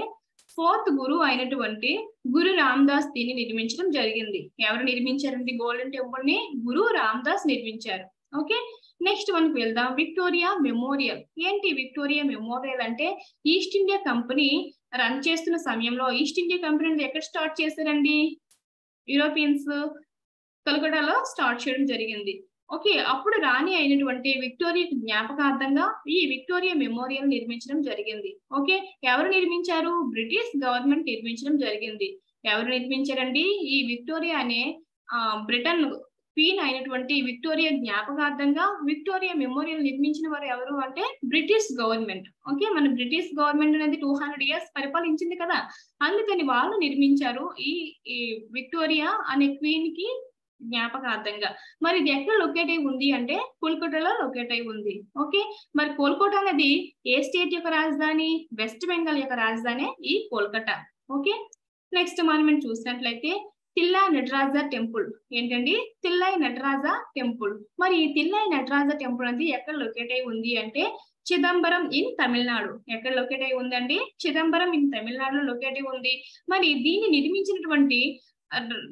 4th గురు అయినటువంటి గురు రామదాస్ దీన్ని నిర్మించడం జరిగింది. ఎవరు నిర్మించారండి గోల్డెన్ టెంపుల్ ని? గురు రామదాస్ నిర్మించారు. ఓకే, నెక్స్ట్ మనకు వెళ్దాం. Victoria memorial. ఏంటి విక్టోరియా మెమోరియల్ అంటే ఈస్ట్ ఇండియా కంపెనీ రన్ చేస్తున్న సమయంలో ఈస్ట్ ఇండియా కంపెనీ ఎక్కడ స్టార్ట్ చేశారండి? యూరోపియన్స్ కలకటాలో స్టార్ట్ చేయడం జరిగింది. ఓకే, అప్పుడు రాణి అయినటువంటి విక్టోరియా జ్ఞాపకార్థంగా ఈ విక్టోరియా మెమోరియల్ నిర్మించడం జరిగింది. ఓకే, ఎవరు నిర్మించారు? బ్రిటిష్ గవర్నమెంట్ నిర్మించడం జరిగింది. ఎవరు నిర్మించారండి? ఈ విక్టోరియా అనే బ్రిటన్ క్వీన్ అయినటువంటి విక్టోరియా జ్ఞాపకార్థంగా విక్టోరియా మెమోరియల్ నిర్మించిన వారు ఎవరు అంటే బ్రిటిష్ గవర్నమెంట్. ఓకే, మన బ్రిటిష్ గవర్నమెంట్ అనేది 200 years పరిపాలించింది కదా, అందుకని వాళ్ళు నిర్మించారు ఈ విక్టోరియా అనే క్వీన్ కి జ్ఞాపకార్థంగా. మరి ఇది ఎక్కడ లొకేట్ అయి ఉంది అంటే కోల్కతాలో లొకేట్ అయి ఉంది. ఓకే, మరి కోల్కతా అనేది ఏ స్టేట్ యొక్క రాజధాని? వెస్ట్ బెంగాల్ యొక్క రాజధాని ఈ కోల్కతా. ఓకే, నెక్స్ట్ మాన్యుమెంట్ చూసినట్లయితే తిల్లై నటరాజ టెంపుల్. ఏంటండి? తిల్లై నటరాజ టెంపుల్. మరి ఈ తిల్లై నటరాజ టెంపుల్ అనేది ఎక్కడ లొకేట్ అయి ఉంది అంటే చిదంబరం ఇన్ తమిళనాడు. ఎక్కడ లొకేట్ అయి ఉందండి? చిదంబరం ఇన్ తమిళనాడులో లొకేట్ అయి ఉంది. మరి దీన్ని నిర్మించినటువంటి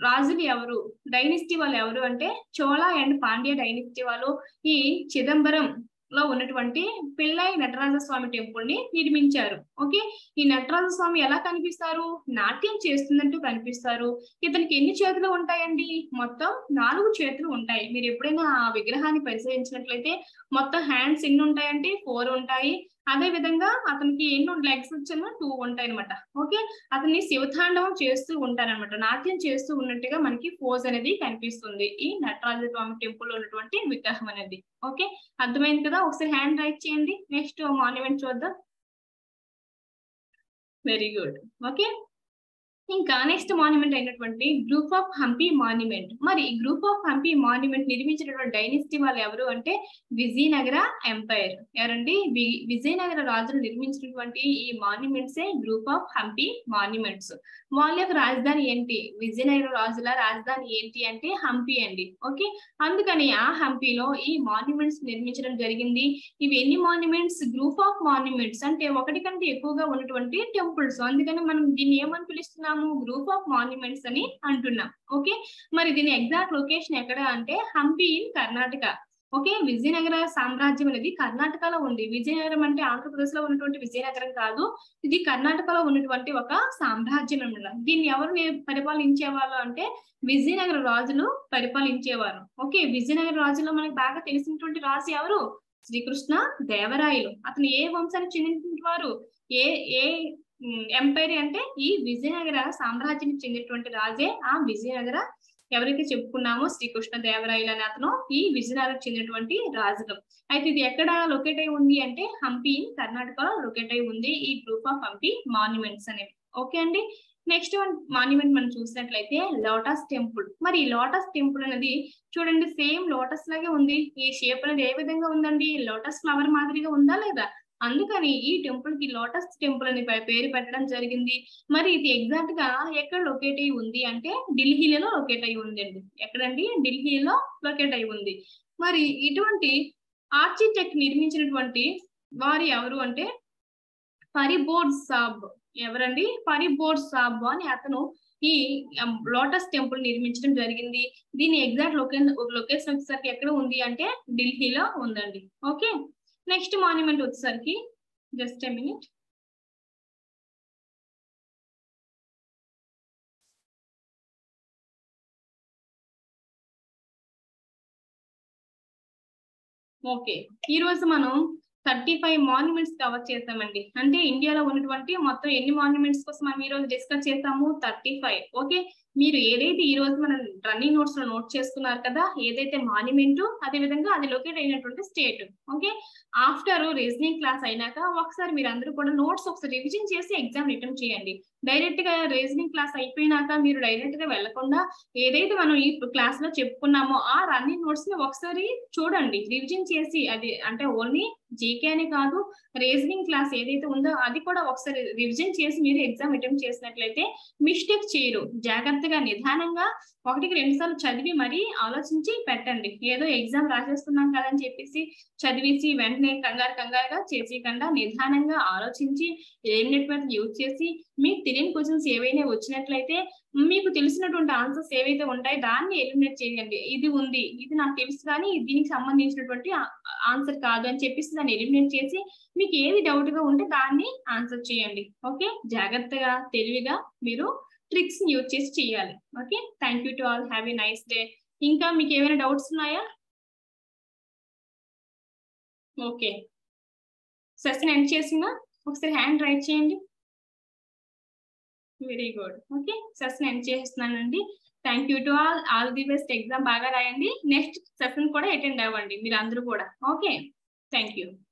రాజులు ఎవరు? డైనిస్టీ వాళ్ళు ఎవరు అంటే చోళ అండ్ పాండ్య డైనిస్టీ వాళ్ళు ఈ చిదంబరం లో ఉన్నటువంటి పిల్లై నటరాజ స్వామి టెంపుల్ ని నిర్మించారు. ఓకే, ఈ నటరాజ స్వామి ఎలా కనిపిస్తారు? నాట్యం చేస్తున్నట్టు కనిపిస్తారు. ఇతనికి ఎన్ని చేతులు ఉంటాయండి? మొత్తం 4 చేతులు ఉంటాయి. మీరు ఎప్పుడైనా ఆ విగ్రహాన్ని పరిశీలించినట్లయితే మొత్తం హ్యాండ్స్ ఎన్ని ఉంటాయంటే 4 ఉంటాయి. అదే విధంగా అతనికి ఎన్నో లెగ్స్ వచ్చేమో 2 ఉంటాయి అనమాట. ఓకే, అతన్ని శివతాండవం చేస్తూ ఉంటారనమాట. నాట్యం చేస్తూ ఉన్నట్టుగా మనకి పోజ్ అనేది కనిపిస్తుంది ఈ నటరాజ స్వామి టెంపుల్ ఉన్నటువంటి విగ్రహం అనేది. ఓకే, అర్థమైంది కదా? ఒకసారి హ్యాండ్ రైట్ చేయండి. నెక్స్ట్ మాన్యుమెంట్ చూద్దాం. Very good. ఓకే, ఇంకా నెక్స్ట్ మాన్యుమెంట్ అయినటువంటి గ్రూప్ ఆఫ్ హంపి మాన్యుమెంట్. మరి ఈ గ్రూప్ ఆఫ్ హంపి మాన్యుమెంట్ నిర్మించినటువంటి డైనిస్టీ వాళ్ళు ఎవరు అంటే విజయనగర ఎంపైర్. ఎవరండి? విజయనగర రాజులు నిర్మించినటువంటి ఈ monuments group of Hampi monuments. వాళ్ళ యొక్క రాజధాని ఏంటి? విజయనగర రాజుల రాజధాని ఏంటి అంటే హంపి అండి. ఓకే, అందుకని ఆ హంపిలో ఈ మాన్యుమెంట్స్ నిర్మించడం జరిగింది. ఇవి ఎన్ని మాన్యుమెంట్స్? గ్రూప్ ఆఫ్ మాన్యుమెంట్స్, అంటే ఒకటి కంటే ఎక్కువగా ఉన్నటువంటి టెంపుల్స్. అందుకని మనం దీన్ని ఏమని పిలుస్తున్నాము? గ్రూప్ ఆఫ్ మాన్యుమెంట్స్ అని అంటున్నాం. ఓకే, మరి దీని ఎగ్జాక్ట్ లొకేషన్ ఎక్కడ అంటే హంపి ఇన్ కర్ణాటక. ఓకే, విజయనగర సామ్రాజ్యం అనేది కర్ణాటకలో ఉంది. విజయనగరం అంటే ఆంధ్రప్రదేశ్ లో ఉన్నటువంటి విజయనగరం కాదు, ఇది కర్ణాటకలో ఉన్నటువంటి ఒక సామ్రాజ్యం అన్నమాట. దీన్ని ఎవరు పరిపాలించేవాళ్ళు అంటే విజయనగర రాజులు పరిపాలించేవారు. ఓకే, విజయనగర రాజులో మనకు బాగా తెలిసినటువంటి రాజు ఎవరు? శ్రీకృష్ణ దేవరాయలు. అతను ఏ వంశానికి చెందినటువంటి వారు? ఏ ఎంపైర్ అంటే ఈ విజయనగర సామ్రాజ్యానికి చెందినటువంటి రాజే ఆ విజయనగర ఎవరైతే చెప్పుకున్నామో శ్రీకృష్ణ దేవరాయలు అనే అతను ఈ విజయనగరకు చెందినటువంటి రాజులు. అయితే ఇది ఎక్కడ లొకేట్ అయి ఉంది అంటే హంపి కర్ణాటకలో లొకేట్ అయి ఉంది ఈ గ్రూప్ ఆఫ్ హంపి మాన్యుమెంట్స్ అనేవి. ఓకే అండి, నెక్స్ట్ మాన్యుమెంట్ మనం చూసినట్లయితే లోటస్ టెంపుల్. మరి ఈ లోటస్ టెంపుల్ అనేది చూడండి సేమ్ లోటస్ లాగే ఉంది. ఈ షేప్ అనేది ఏ విధంగా ఉందండి? లోటస్ ఫ్లవర్ మాదిరిగా ఉందా లేదా? అందుకని ఈ టెంపుల్ కి లోటస్ టెంపుల్ అని పేరు పెట్టడం జరిగింది. మరి ఇది ఎగ్జాక్ట్ గా ఎక్కడ లొకేట్ అయి ఉంది అంటే ఢిల్లీలో లొకేట్ అయి ఉందండి. ఎక్కడండి? ఢిల్లీలో లొకేట్ అయి ఉంది. మరి ఇటువంటి ఆర్కిటెక్ట్ నిర్మించినటువంటి వారు ఎవరు అంటే పరిబోర్డ్ సాబ్. ఎవరండి? పరిబోర్డ్ సాబ్ అని అతను ఈ లోటస్ టెంపుల్ నిర్మించడం జరిగింది. దీని ఎగ్జాక్ట్ లొకేషన్ వచ్చేసరికి ఎక్కడ ఉంది అంటే ఢిల్లీలో ఉందండి. ఓకే, నెక్స్ట్ మాన్యుమెంట్ వచ్చేసరికి జస్ట్ ఎ మినిట్. ఓకే, ఈ రోజు మనం 35 మాన్యుమెంట్స్ కవర్ చేసామండి. అంటే ఇండియాలో ఉన్నటువంటి మొత్తం ఎన్ని మాన్యుమెంట్స్ కోసం మనం ఈ రోజు డిస్కస్ చేసాము? 35. ఓకే, మీరు ఏదైతే ఈ రోజు మనం రన్నింగ్ నోట్స్ లో నోట్ చేసుకున్నారు కదా, ఏదైతే మాన్యుమెంట్ అదే విధంగా అది లొకేట్ అయినటువంటి state. Okay, after reasoning class అయినాక ఒకసారి మీరు అందరూ కూడా నోట్స్ ఒకసారి రివిజన్ చేసి ఎగ్జామ్ అటెంప్ట్ చేయండి. డైరెక్ట్ గా రీజనింగ్ క్లాస్ అయిపోయినాక మీరు డైరెక్ట్ గా వెళ్లకుండా ఏదైతే మనం ఈ క్లాస్ లో చెప్పుకున్నామో ఆ రన్నింగ్ నోట్స్ ని ఒకసారి చూడండి, రివిజన్ చేసి. అది అంటే ఓన్లీ జీకే అని కాదు, రీజనింగ్ క్లాస్ ఏదైతే ఉందో అది కూడా ఒకసారి రివిజన్ చేసి మీరు ఎగ్జామ్ అటెంప్ట్ చేసినట్లయితే మిస్టేక్ చేయరు. జాగ్రత్తగా నిదానంగా 1-2 సార్లు చదివి మరీ ఆలోచించి పెట్టండి. ఏదో ఎగ్జామ్ రాసేస్తున్నాం కదా అని చెప్పేసి చదివేసి వెంటనే కంగారుగా చేసేయకుండా నిదానంగా ఆలోచించి ఎలిమినేట్ మెథడ్ యూజ్ చేసి మీకు తెలియని క్వశ్చన్స్ ఏవైనా వచ్చినట్లయితే మీకు తెలిసినటువంటి ఆన్సర్స్ ఏవైతే ఉంటాయో దాన్ని ఎలిమినేట్ చేయండి. ఇది ఉంది, ఇది నాకు తెలుసు కానీ దీనికి సంబంధించినటువంటి ఆన్సర్ కాదు అని చెప్పేసి దాన్ని ఎలిమినేట్ చేసి మీకు ఏది డౌట్ గా ఉంటే దాన్ని ఆన్సర్ చేయండి. ఓకే, జాగ్రత్తగా తెలివిగా మీరు ట్రిక్స్ యూజ్ చేసి చేయాలి. Okay, thank you to all, have a nice day. ఇంకా మీకు ఏమైనా డౌట్స్ ఉన్నాయా? ఓకే, సెషన్ ఎండ్ చేసినా ఒకసారి హ్యాండ్ రైట్ చేయండి. Very good. Okay, session end చేస్తున్నానండి. Thank you to all the best. Exam బాగా రాయండి. నెక్స్ట్ సెషన్ కూడా అటెండ్ అవ్వండి మీరు అందరూ కూడా. Okay, thank you.